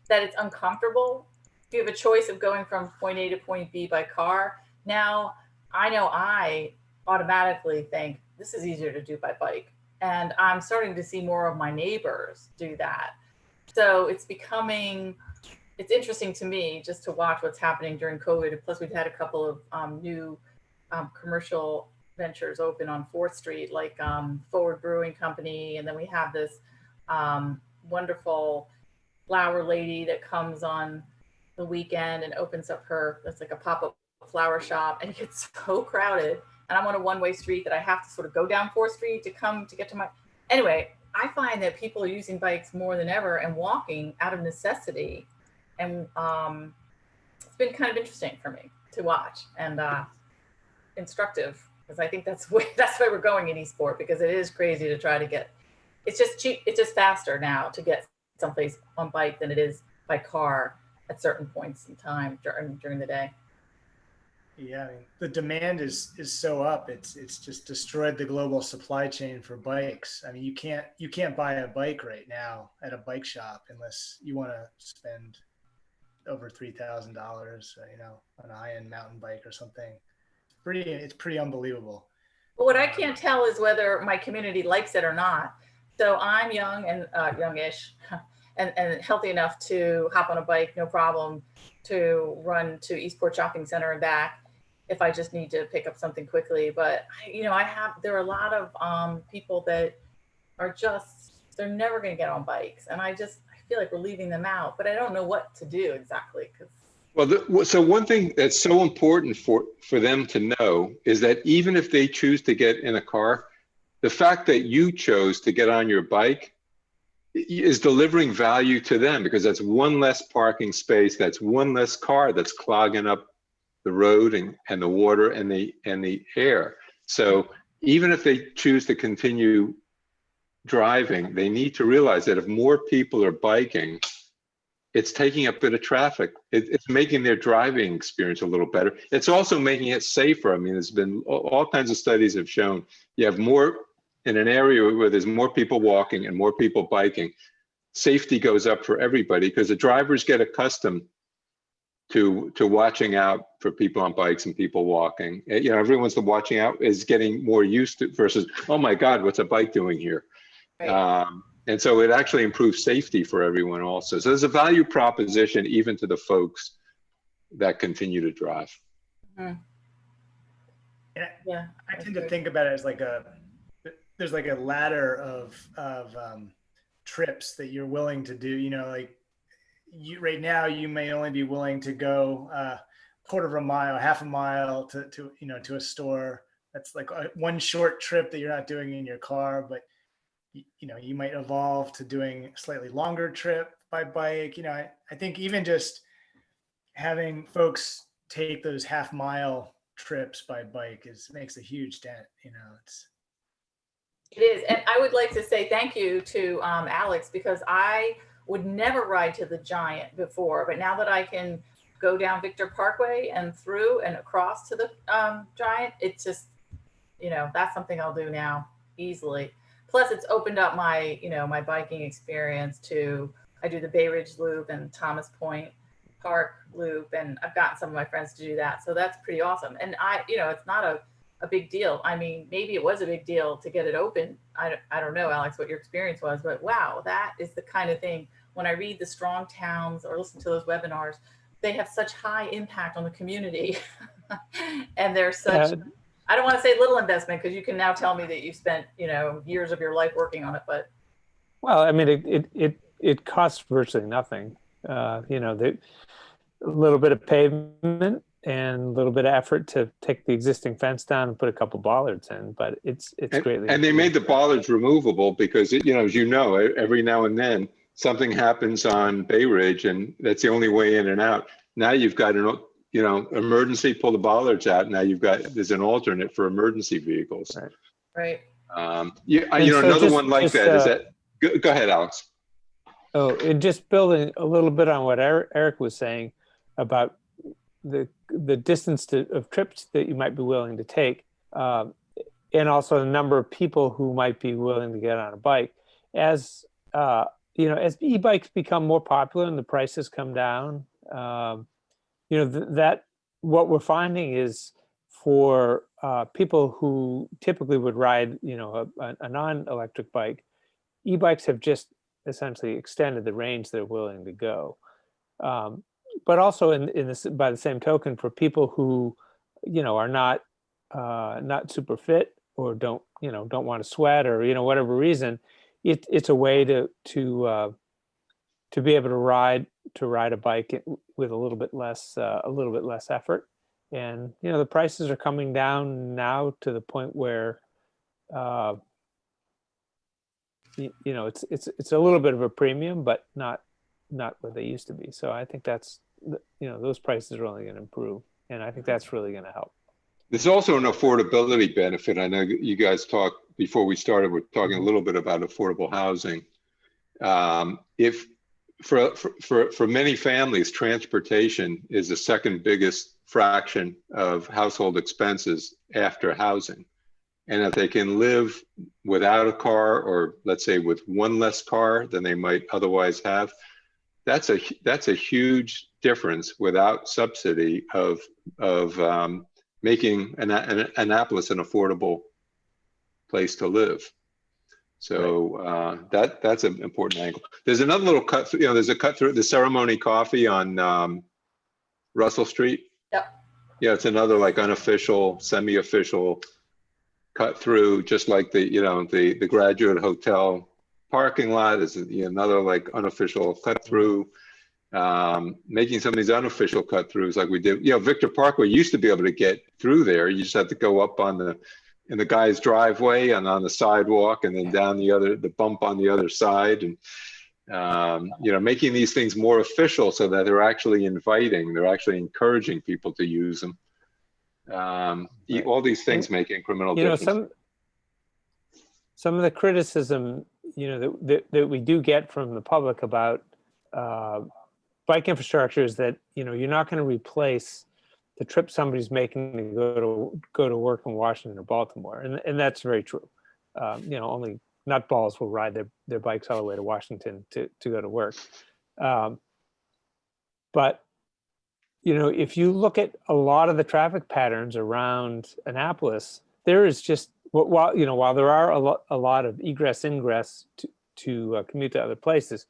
that it's uncomfortable. If you have a choice of going from point A to point B by car, now I know I automatically think this is easier to do by bike. And I'm starting to see more of my neighbors do that. So it's interesting to me just to watch what's happening during COVID. Plus, we've had a couple of new commercial ventures open on 4th Street, like Forward Brewing Company. And then we have this wonderful flower lady that comes on the weekend and opens up that's like a pop-up flower shop, and it gets so crowded. And I'm on a one-way street that I have to sort of go down 4th Street to get to my, anyway, I find that people are using bikes more than ever and walking out of necessity. And it's been kind of interesting for me to watch and instructive, because I think that's where we're going in Eastport, because it is crazy to try to get, it's just cheap. It's just faster now to get someplace on bike than it is by car at certain points in time during the day. Yeah, I mean, the demand is so up. It's just destroyed the global supply chain for bikes. I mean, you can't buy a bike right now at a bike shop unless you want to spend over $3,000, on a high-end mountain bike or something. It's pretty unbelievable. But what I can't tell is whether my community likes it or not. So I'm young and youngish and healthy enough to hop on a bike, no problem, to run to Eastport Shopping Center and back if I just need to pick up something quickly. But there are a lot of people that are they're never going to get on bikes. And I feel like we're leaving them out, but I don't know what to do exactly. So one thing that's so important for them to know is that even if they choose to get in a car, the fact that you chose to get on your bike is delivering value to them, because that's one less parking space, that's one less car that's clogging up the road and the water and the air. So even if they choose to continue driving, they need to realize that if more people are biking, it's taking up a bit of traffic. It's making their driving experience a little better. It's also making it safer. I mean, there's been all kinds of studies have shown you have more in an area where there's more people walking and more people biking, safety goes up for everybody, because the drivers get accustomed to watching out for people on bikes and people walking. Everyone's watching out is getting more used to versus, oh my God, what's a bike doing here? Right. And so it actually improves safety for everyone also. So there's a value proposition even to the folks that continue to drive. Mm-hmm. Yeah, I tend to think about it as there's like a ladder of trips that you're willing to do. Right now you may only be willing to go quarter of a mile, half a mile to a store. That's like one short trip that you're not doing in your car, but you might evolve to doing a slightly longer trip by bike. I think even just having folks take those half-mile trips by bike makes a huge dent. It is. And I would like to say thank you to Alex, because I would never ride to the Giant before, but now that I can go down Victor Parkway and through and across to the Giant, it's just, that's something I'll do now easily. Plus it's opened up my, my biking experience I do the Bay Ridge Loop and Thomas Point Park Loop, and I've gotten some of my friends to do that. So that's pretty awesome. And it's not a big deal. I mean, maybe it was a big deal to get it open. I don't know, Alex, what your experience was, but wow, that is the kind of thing, when I read the Strong Towns or listen to those webinars, they have such high impact on the community. And they're such, I don't want to say little investment, because you can now tell me that you've spent, years of your life working on it, but. Well, I mean, it costs virtually nothing. A little bit of pavement and a little bit of effort to take the existing fence down and put a couple bollards in, but it's greatly. And they made the bollards removable because as every now and then something happens on Bay Ridge, and that's the only way in and out. Now you've got an emergency, pull the bollards out. Now there's an alternate for emergency vehicles. Right. Another one like that is that. Go ahead, Alex. Oh, and just building a little bit on what Eric was saying about the distance of trips that you might be willing to take, and also the number of people who might be willing to get on a bike. As as e-bikes become more popular and the prices come down, that what we're finding is for people who typically would ride, a non-electric bike, e-bikes have just essentially extended the range they're willing to go. But also by the same token, for people who, are not super fit or don't want to sweat or, whatever reason, it's a way to be able to ride a bike with a little bit less effort. And, the prices are coming down now to the point where, it's a little bit of a premium, but not what they used to be. So I think that's, those prices are only going to improve. And I think that's really going to help. There's also an affordability benefit. I know you guys talked before we started, we're talking a little bit about affordable housing. If for many families, transportation is the second biggest fraction of household expenses after housing. And if they can live without a car, or let's say with one less car than they might otherwise have, that's a huge difference without subsidy of making Annapolis an affordable place to live. So that's an important angle. There's another little cut through, there's a cut through the Ceremony Coffee on Russell Street. Yep. Yeah, it's another like unofficial, semi-official cut through, just like the Graduate Hotel parking lot is another like unofficial cut through. Making some of these unofficial cut throughs like we did. Victor Parkway used to be able to get through there. You just had to go up in the guy's driveway and on the sidewalk, and then down the bump on the other side, and making these things more official so that they're actually inviting, they're actually encouraging people to use them. All these things make incremental difference. Some of the criticism that we do get from the public about bike infrastructure is that you're not going to replace the trip somebody's making to go to work in Washington or Baltimore, and that's very true. Only nutballs will ride their bikes all the way to Washington to go to work. But if you look at a lot of the traffic patterns around Annapolis, there is just while there are a lot of egress ingress to commute to other places,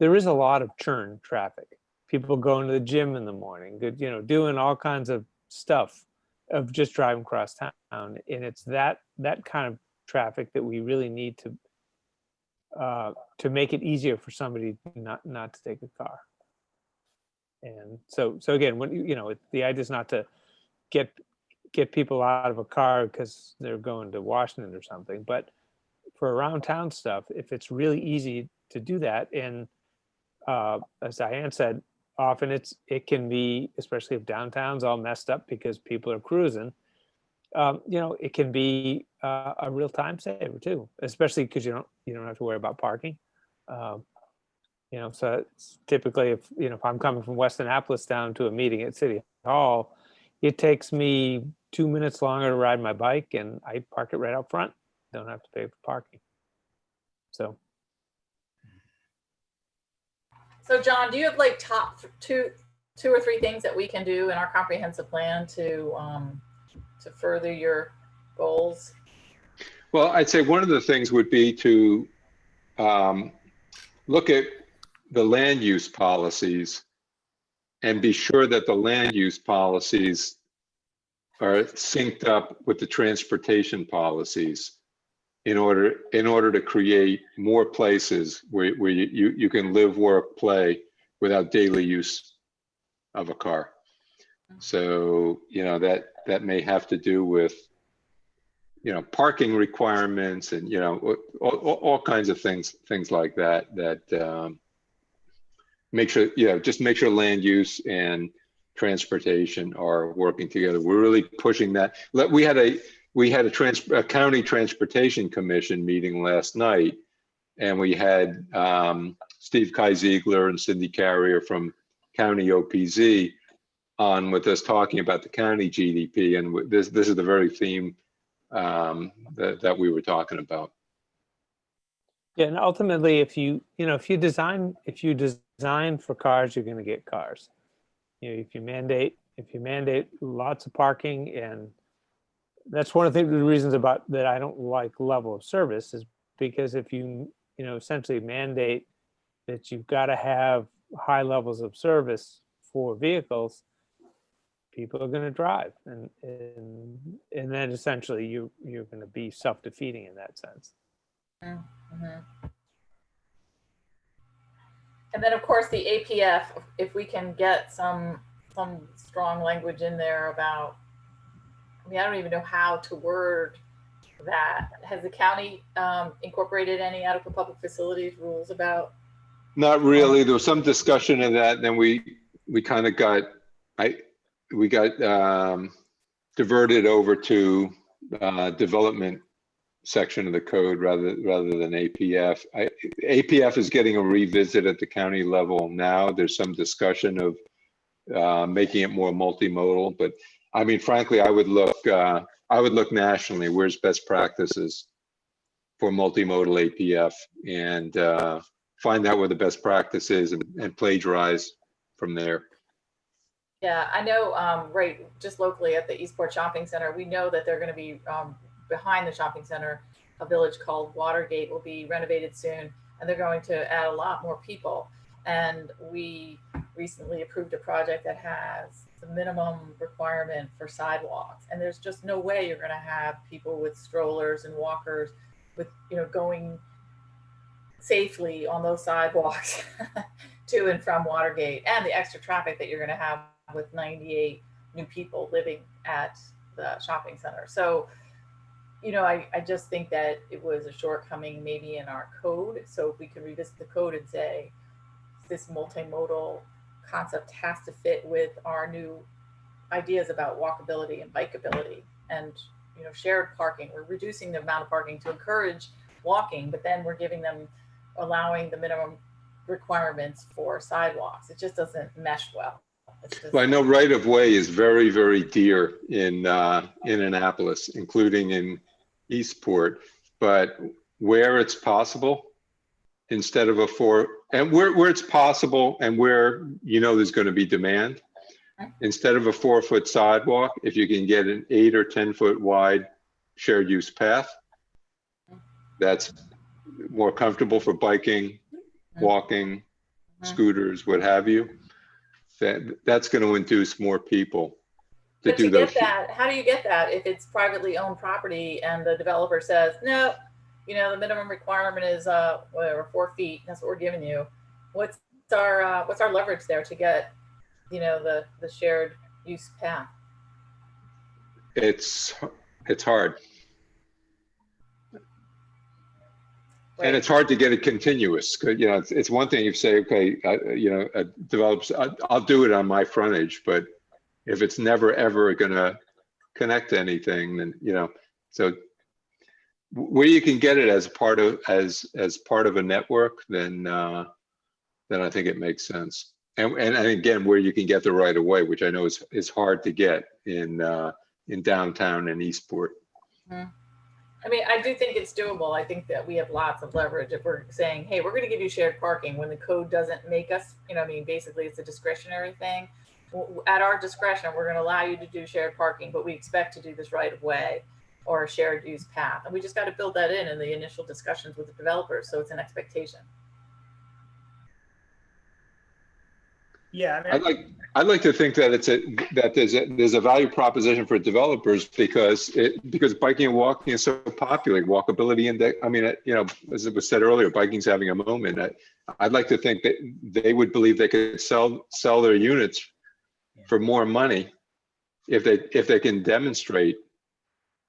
there is a lot of churn traffic. People going to the gym in the morning, doing all kinds of stuff of just driving across town. And it's that kind of traffic that we really need to make it easier for somebody not to take a car. And so again, when the idea is not to get people out of a car because they're going to Washington or something, but for around town stuff, if it's really easy to do that, and as Diane said, often it can be, especially if downtown's all messed up because people are cruising, it can be a real time saver too, especially because you don't have to worry about parking. So it's typically if I'm coming from West Annapolis down to a meeting at City Hall, it takes me 2 minutes longer to ride my bike, and I park it right out front. Don't have to pay for parking. So John, do you have like top two or three things that we can do in our comprehensive plan to further your goals? Well, I'd say one of the things would be to look at the land use policies and be sure that the land use policies are synced up with the transportation policies in order to create more places where you can live, work, play without daily use of a car. So that may have to do with parking requirements and all kinds of things like that make sure land use and transportation are working together. We're really pushing that. We had a county transportation commission meeting last night, and we had Steve Kai-Ziegler and Cindy Carrier from County OPZ on with us talking about the county GDP, and this is the very theme that we were talking about. Yeah, and ultimately, if you design for cars, you're going to get cars. If you mandate lots of parking, and that's one of the reasons about that I don't like level of service, is because if you essentially mandate that you've got to have high levels of service for vehicles, people are going to drive, and then essentially you're going to be self-defeating in that sense. Mm-hmm. And then of course the APF, if we can get some strong language in there about, I don't even know how to word that. Has the county incorporated any adequate public facilities rules about? Not really. There was some discussion of that, and then we kind of got diverted over to development section of the code rather than APF. APF is getting a revisit at the county level now. There's some discussion of making it more multimodal, but I mean, frankly, I would look nationally. Where's best practices for multimodal APF, and find out where the best practice is, and plagiarize from there. Yeah, I know, right, just locally at the Eastport Shopping Center, we know that they're going to be behind the shopping center, a village called Watergate will be renovated soon, and they're going to add a lot more people. And we recently approved a project that has the minimum requirement for sidewalks. And there's just no way you're going to have people with strollers and walkers with, you know, going safely on those sidewalks to and from Watergate, and the extra traffic that you're going to have with 98 new people living at the shopping center. So, you know, I just think that it was a shortcoming maybe in our code. So if we could revisit the code and say, this multimodal concept has to fit with our new ideas about walkability and bikeability and, you know, shared parking. We're reducing the amount of parking to encourage walking, but then we're giving them, allowing the minimum requirements for sidewalks. It just doesn't mesh well. Well, I know right of way is very, very dear in Annapolis, including in Eastport, but where it's possible, instead of where it's possible and where, you know, there's going to be demand, instead of a 4-foot sidewalk, if you can get an 8 or 10 foot wide shared use path, that's more comfortable for biking, walking, scooters, what have you. That's going to induce more people to but do to those. get that, how do you get that if it's privately owned property and the developer says, no, you know, the minimum requirement is whatever, 4 feet. That's what we're giving you. What's our leverage there to get, you know, the shared use path? It's hard. Right. And it's hard to get it continuous. You know, it's one thing you say, okay, you know, develops, I'll do it on my frontage, but if it's never ever going to connect to anything, then, you know, so where you can get it as part of a network, then I think it makes sense. And again, where you can get the right of way, which I know is hard to get in downtown and Eastport. Mm-hmm. I mean, I do think it's doable. I think that we have lots of leverage if we're saying, hey, we're going to give you shared parking when the code doesn't make us, you know, I mean, basically it's a discretionary thing. At our discretion, we're going to allow you to do shared parking, but we expect to do this right of way or a shared use path. And we just got to build that in the initial discussions with the developers. So it's an expectation. Yeah, I mean, I'd like to think that there's a value proposition for developers because biking and walking is so popular. Walkability index. I mean, you know, as it was said earlier, biking's having a moment. I'd like to think that they would believe they could sell their units for more money if they can demonstrate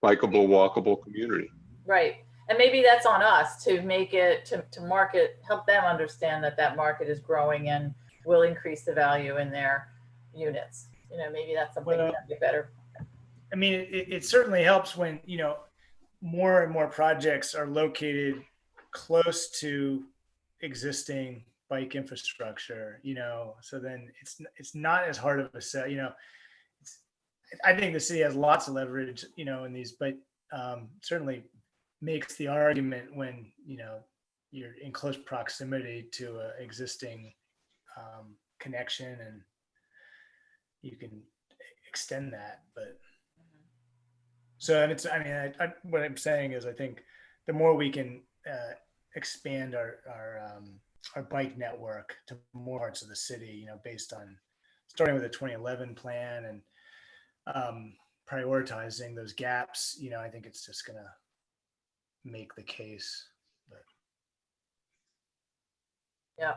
bikeable, walkable community. Right. And maybe that's on us to make it to market, help them understand that market is growing and will increase the value in their units. You know, maybe that's something we have to get better. I mean, it certainly helps when, you know, more and more projects are located close to existing bike infrastructure, you know, so then it's not as hard of a sell, you know. I think the city has lots of leverage, you know, in these, but certainly makes the argument when, you know, you're in close proximity to an existing connection and you can extend that. But so, and it's, I mean, what I'm saying is I think the more we can expand our bike network to more parts of the city, you know, based on starting with the 2011 plan and prioritizing those gaps, you know, I think it's just gonna make the case. But Yeah.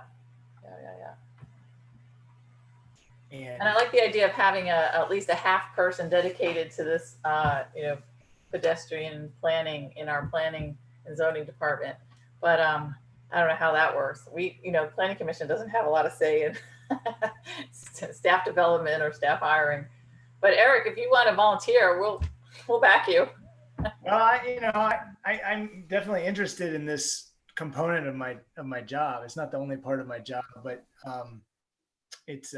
And I like the idea of having at least a half person dedicated to this, you know, pedestrian planning in our planning and zoning department. But I don't know how that works. You know, the planning commission doesn't have a lot of say in staff development or staff hiring. But Eric, if you want to volunteer, we'll back you. Well, I'm definitely interested in this component of my job. It's not the only part of my job, but it's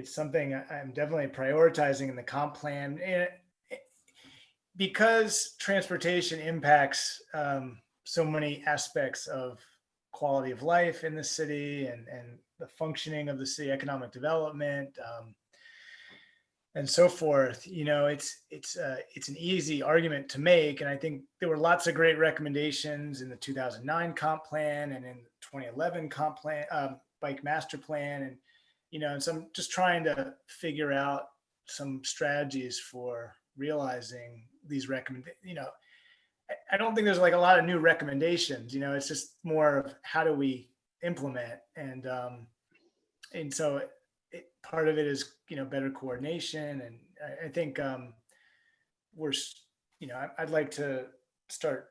something I'm definitely prioritizing in the comp plan. Because transportation impacts so many aspects of quality of life in the city and the functioning of the city, economic development, and so forth. It's an easy argument to make, and I think there were lots of great recommendations in the 2009 comp plan and in the 2011 comp plan, bike master plan, and so I'm just trying to figure out some strategies for realizing these I don't think there's like a lot of new recommendations. It's just more of how do we implement, and so part of it is better coordination, and I think I'd like to start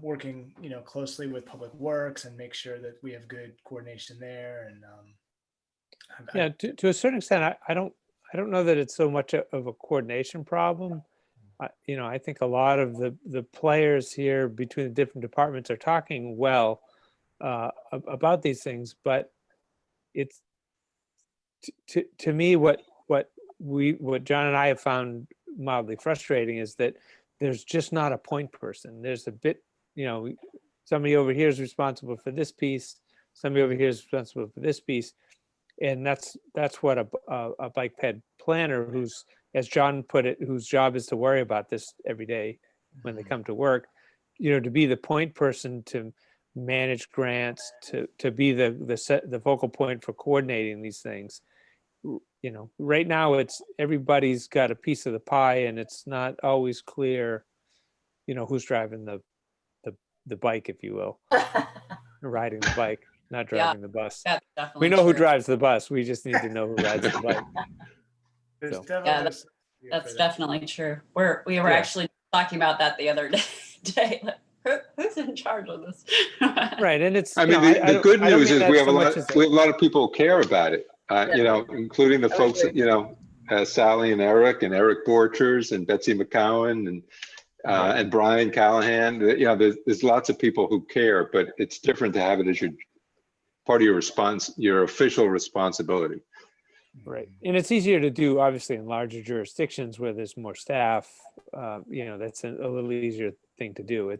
working closely with Public Works and make sure that we have good coordination there. And Yeah, to a certain extent, I don't know that it's so much of a coordination problem. I think a lot of the players here between the different departments are talking well about these things, but it's to me what John and I have found mildly frustrating is that there's just not a point person. There's a bit, somebody over here is responsible for this piece, somebody over here is responsible for this piece. And that's what a bike ped planner, who's, as John put it, whose job is to worry about this every day when they come to work, to be the point person to manage grants, to be the focal point for coordinating these things. Right now everybody's got a piece of the pie, and it's not always clear, who's driving the bike, if you will, riding the bike. Not driving the bus. That's definitely We know who true. drives the bus. We just need to know who rides the bike. there's So. definitely That's definitely true. We were Yeah. actually talking about that the other day. Like, who's in charge of this? Right, and it's. I mean, the good news is we have a lot of people who care about it. Including the folks that Sally and Eric Borchers and Betsy McCowan and Brian Callahan. There's lots of people who care, but it's different to have it as your part of your official responsibility. Right, and it's easier to do obviously in larger jurisdictions where there's more staff. That's a little easier thing to do.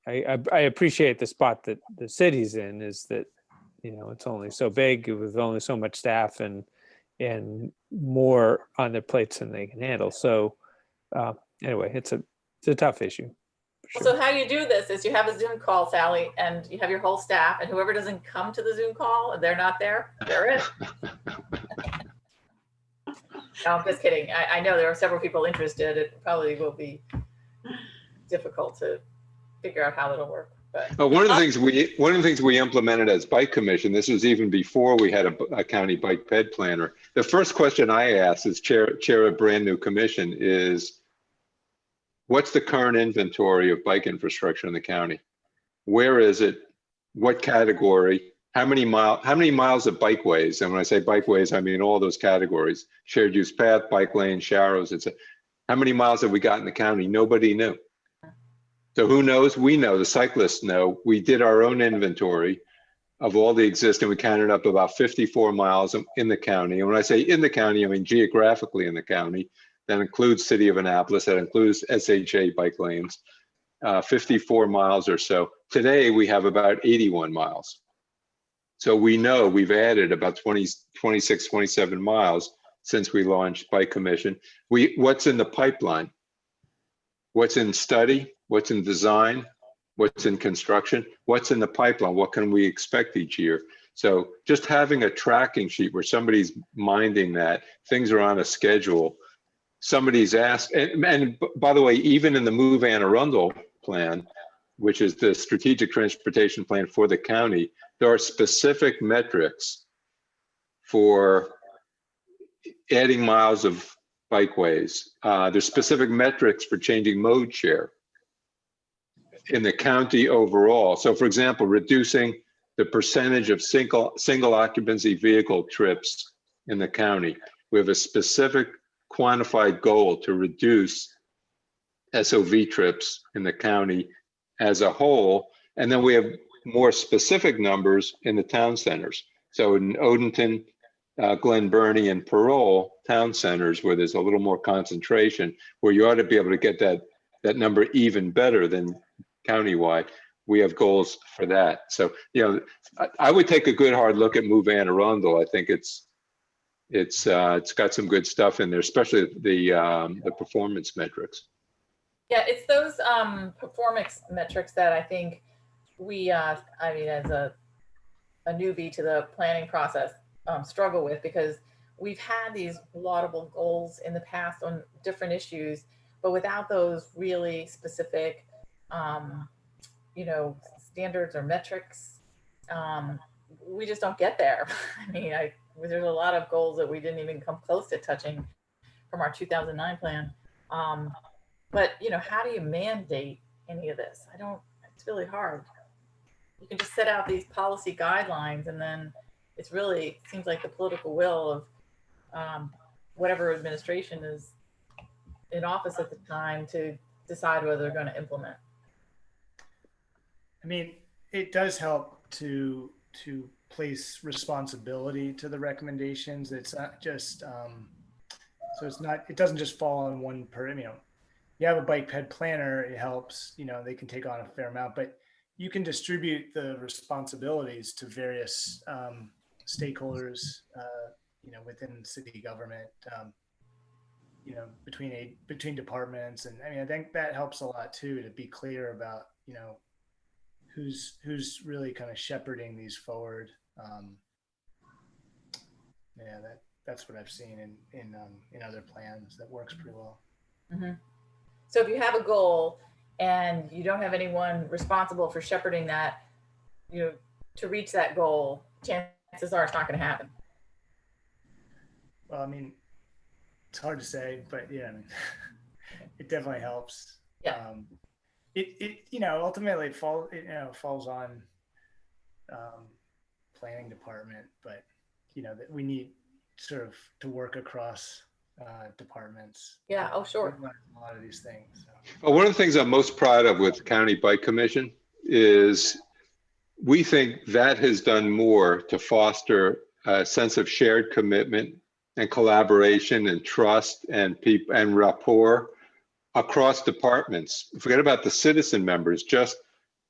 I appreciate the spot that the city's in, is that it's only so big with only so much staff and more on their plates than they can handle. So anyway, it's a tough issue. Sure. So how you do this is you have a Zoom call, Sally, and you have your whole staff, and whoever doesn't come to the Zoom call, they're not there, they're it. No, I'm just kidding. I know there are several people interested. It probably will be difficult to figure out how it'll work. But one of the things we implemented as Bike Commission, this was even before we had a county bike ped planner. The first question I asked as chair of brand new commission is, what's the current inventory of bike infrastructure in the county? Where is it? What category? How many miles of bikeways? And when I say bikeways, I mean all those categories: shared use path, bike lane, sharrows. How many miles have we got in the county? Nobody knew. So who knows? We know, the cyclists know. We did our own inventory of all the existing. We counted up about 54 miles in the county. And when I say in the county, I mean geographically in the county. That includes City of Annapolis, that includes SHA bike lanes, 54 miles or so. Today, we have about 81 miles. So we know we've added about 26, 27 miles since we launched Bike Commission. What's in the pipeline? What's in study? What's in design? What's in construction? What's in the pipeline? What can we expect each year? So just having a tracking sheet where somebody's minding that things are on a schedule. Somebody's asked, and by the way, even in the Move Anne Arundel plan, which is the strategic transportation plan for the county, there are specific metrics for adding miles of bikeways. There's specific metrics for changing mode share in the county overall. So for example, reducing the percentage of single occupancy vehicle trips in the county. We have a specific quantified goal to reduce SOV trips in the county as a whole. And then we have more specific numbers in the town centers. So in Odenton, Glen Burnie, and Parole town centers, where there's a little more concentration, where you ought to be able to get that number even better than countywide. We have goals for that. So, you know, I would take a good hard look at Move Anne Arundel. I think it's got some good stuff in there, especially the performance metrics. Yeah, it's those performance metrics that I think we, I mean, as a newbie to the planning process, struggle with, because we've had these laudable goals in the past on different issues, but without those really specific, you know, standards or metrics, we just don't get there. I mean, there's a lot of goals that we didn't even come close to touching from our 2009 plan. But, you know, how do you mandate any of this? It's really hard. You can just set out these policy guidelines, and then it's really, seems like the political will of whatever administration is in office at the time to decide whether they're going to implement. I mean, it does help to place responsibility to the recommendations. It's not just so it doesn't just fall on one person. You know, you have a bike ped planner, it helps. You know, they can take on a fair amount, but you can distribute the responsibilities to various stakeholders. You know, within city government. You know, between departments, and I mean, I think that helps a lot too, to be clear about, you know, who's really kind of shepherding these forward. Yeah, that's what I've seen in other plans. That works pretty well. Mm-hmm. So if you have a goal and you don't have anyone responsible for shepherding that, you know, to reach that goal, chances are it's not going to happen. Well, I mean, it's hard to say, but yeah, I mean, it definitely helps. Yeah. It you know, ultimately falls on planning department, but you know, that we need sort of to work across departments. Yeah. Oh, sure. A lot of these things. So. Well, one of the things I'm most proud of with the County Bike Commission is we think that has done more to foster a sense of shared commitment and collaboration and trust and rapport across departments. Forget about the citizen members, just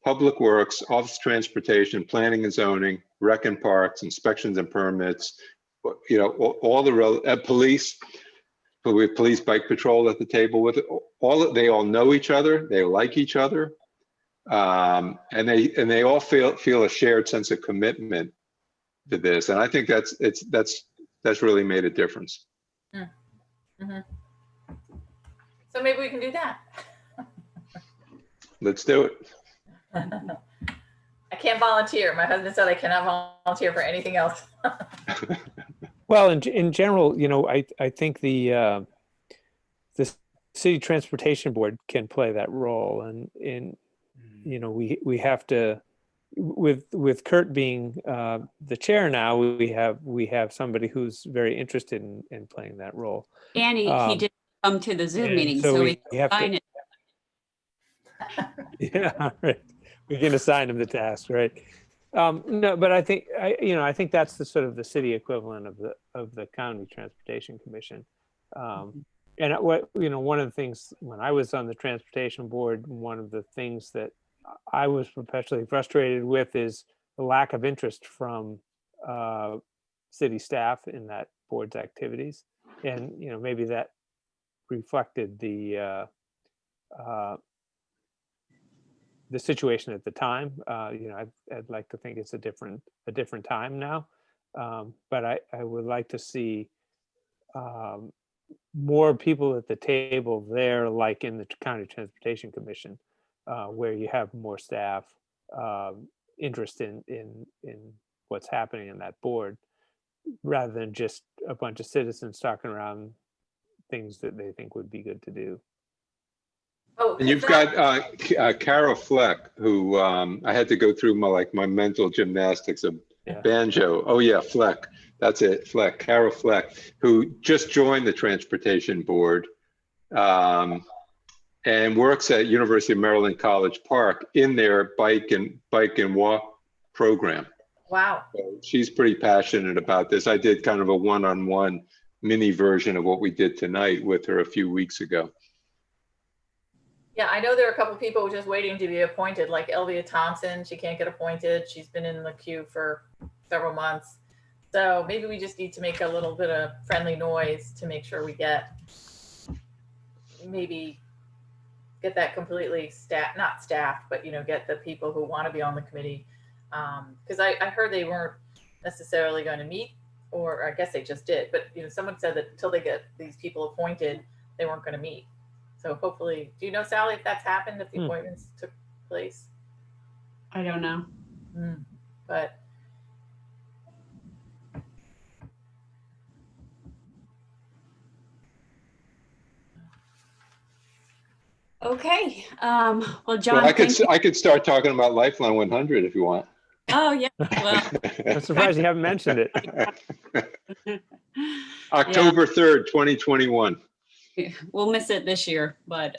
Public Works, Office of Transportation, Planning and Zoning, Rec and Parks, Inspections and Permits, you know, all the police, with Police Bike Patrol at the table with it. They all know each other, they like each other, and they all feel a shared sense of commitment to this. And I think that's really made a difference. Mm-hmm. So maybe we can do that. Let's do it. I can't volunteer. My husband said I cannot volunteer for anything else. Well, in general, you know, I think the city transportation board can play that role, and you know, we have to, with Kurt being the chair now, we have somebody who's very interested in playing that role. And he did come to the Zoom meeting, so we have find to, it. Yeah, right. We can assign him the task, right? No, but I think that's the sort of the city equivalent of the County Transportation Commission. And one of the things when I was on the transportation board, one of the things that I was perpetually frustrated with is the lack of interest from city staff in that board's activities, and you know, maybe that reflected the situation at the time. You know, I'd like to think it's a different time now, but I would like to see more people at the table there, like in the County Transportation Commission, where you have more staff interest in what's happening in that board, rather than just a bunch of citizens talking around things that they think would be good to do. Oh, And you've got Carol Fleck, who I had to go through my mental gymnastics of banjo. Oh yeah, Fleck. That's it, Fleck. Carol Fleck, who just joined the transportation board. and works at University of Maryland College Park in their bike and walk program. Wow. So she's pretty passionate about this. I did kind of a one-on-one mini version of what we did tonight with her a few weeks ago. Yeah, I know there are a couple people just waiting to be appointed, like Elvia Thompson. She can't get appointed. She's been in the queue for several months. So maybe we just need to make a little bit of friendly noise to make sure we maybe get that completely not staffed, but get the people who want to be on the committee. Because I heard they weren't necessarily going to meet, or I guess they just did. But someone said that until they get these people appointed, they weren't going to meet. So hopefully, do you know, Sally, if that's happened, if the appointments took place? I don't know. But Okay. Well, John, Well, I thank you. could start talking about Lifeline 100 if you want. Oh, yeah. Well, I'm surprised you haven't mentioned it. October 3rd, 2021. we'll miss it this year, but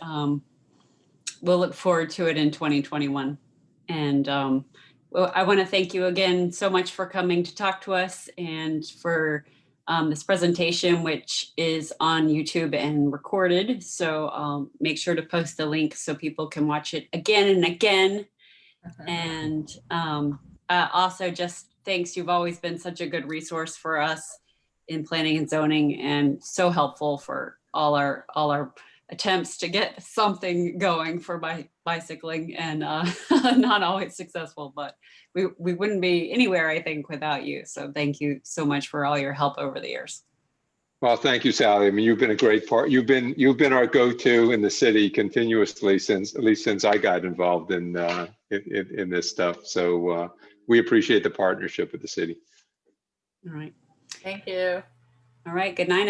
we'll look forward to it in 2021. And well, I want to thank you again so much for coming to talk to us and for this presentation, which is on YouTube and recorded. So I'll make sure to post the link so people can watch it again and again. And also just thanks. You've always been such a good resource for us in planning and zoning, and so helpful for all our attempts to get something going for bicycling, and not always successful, but we wouldn't be anywhere, I think, without you. So thank you so much for all your help over the years. Well, thank you, Sally. I mean, you've been a great part. You've been our go-to in the city continuously since I got involved in this stuff. So we appreciate the partnership with the city. All right. thank you. All right. Good night,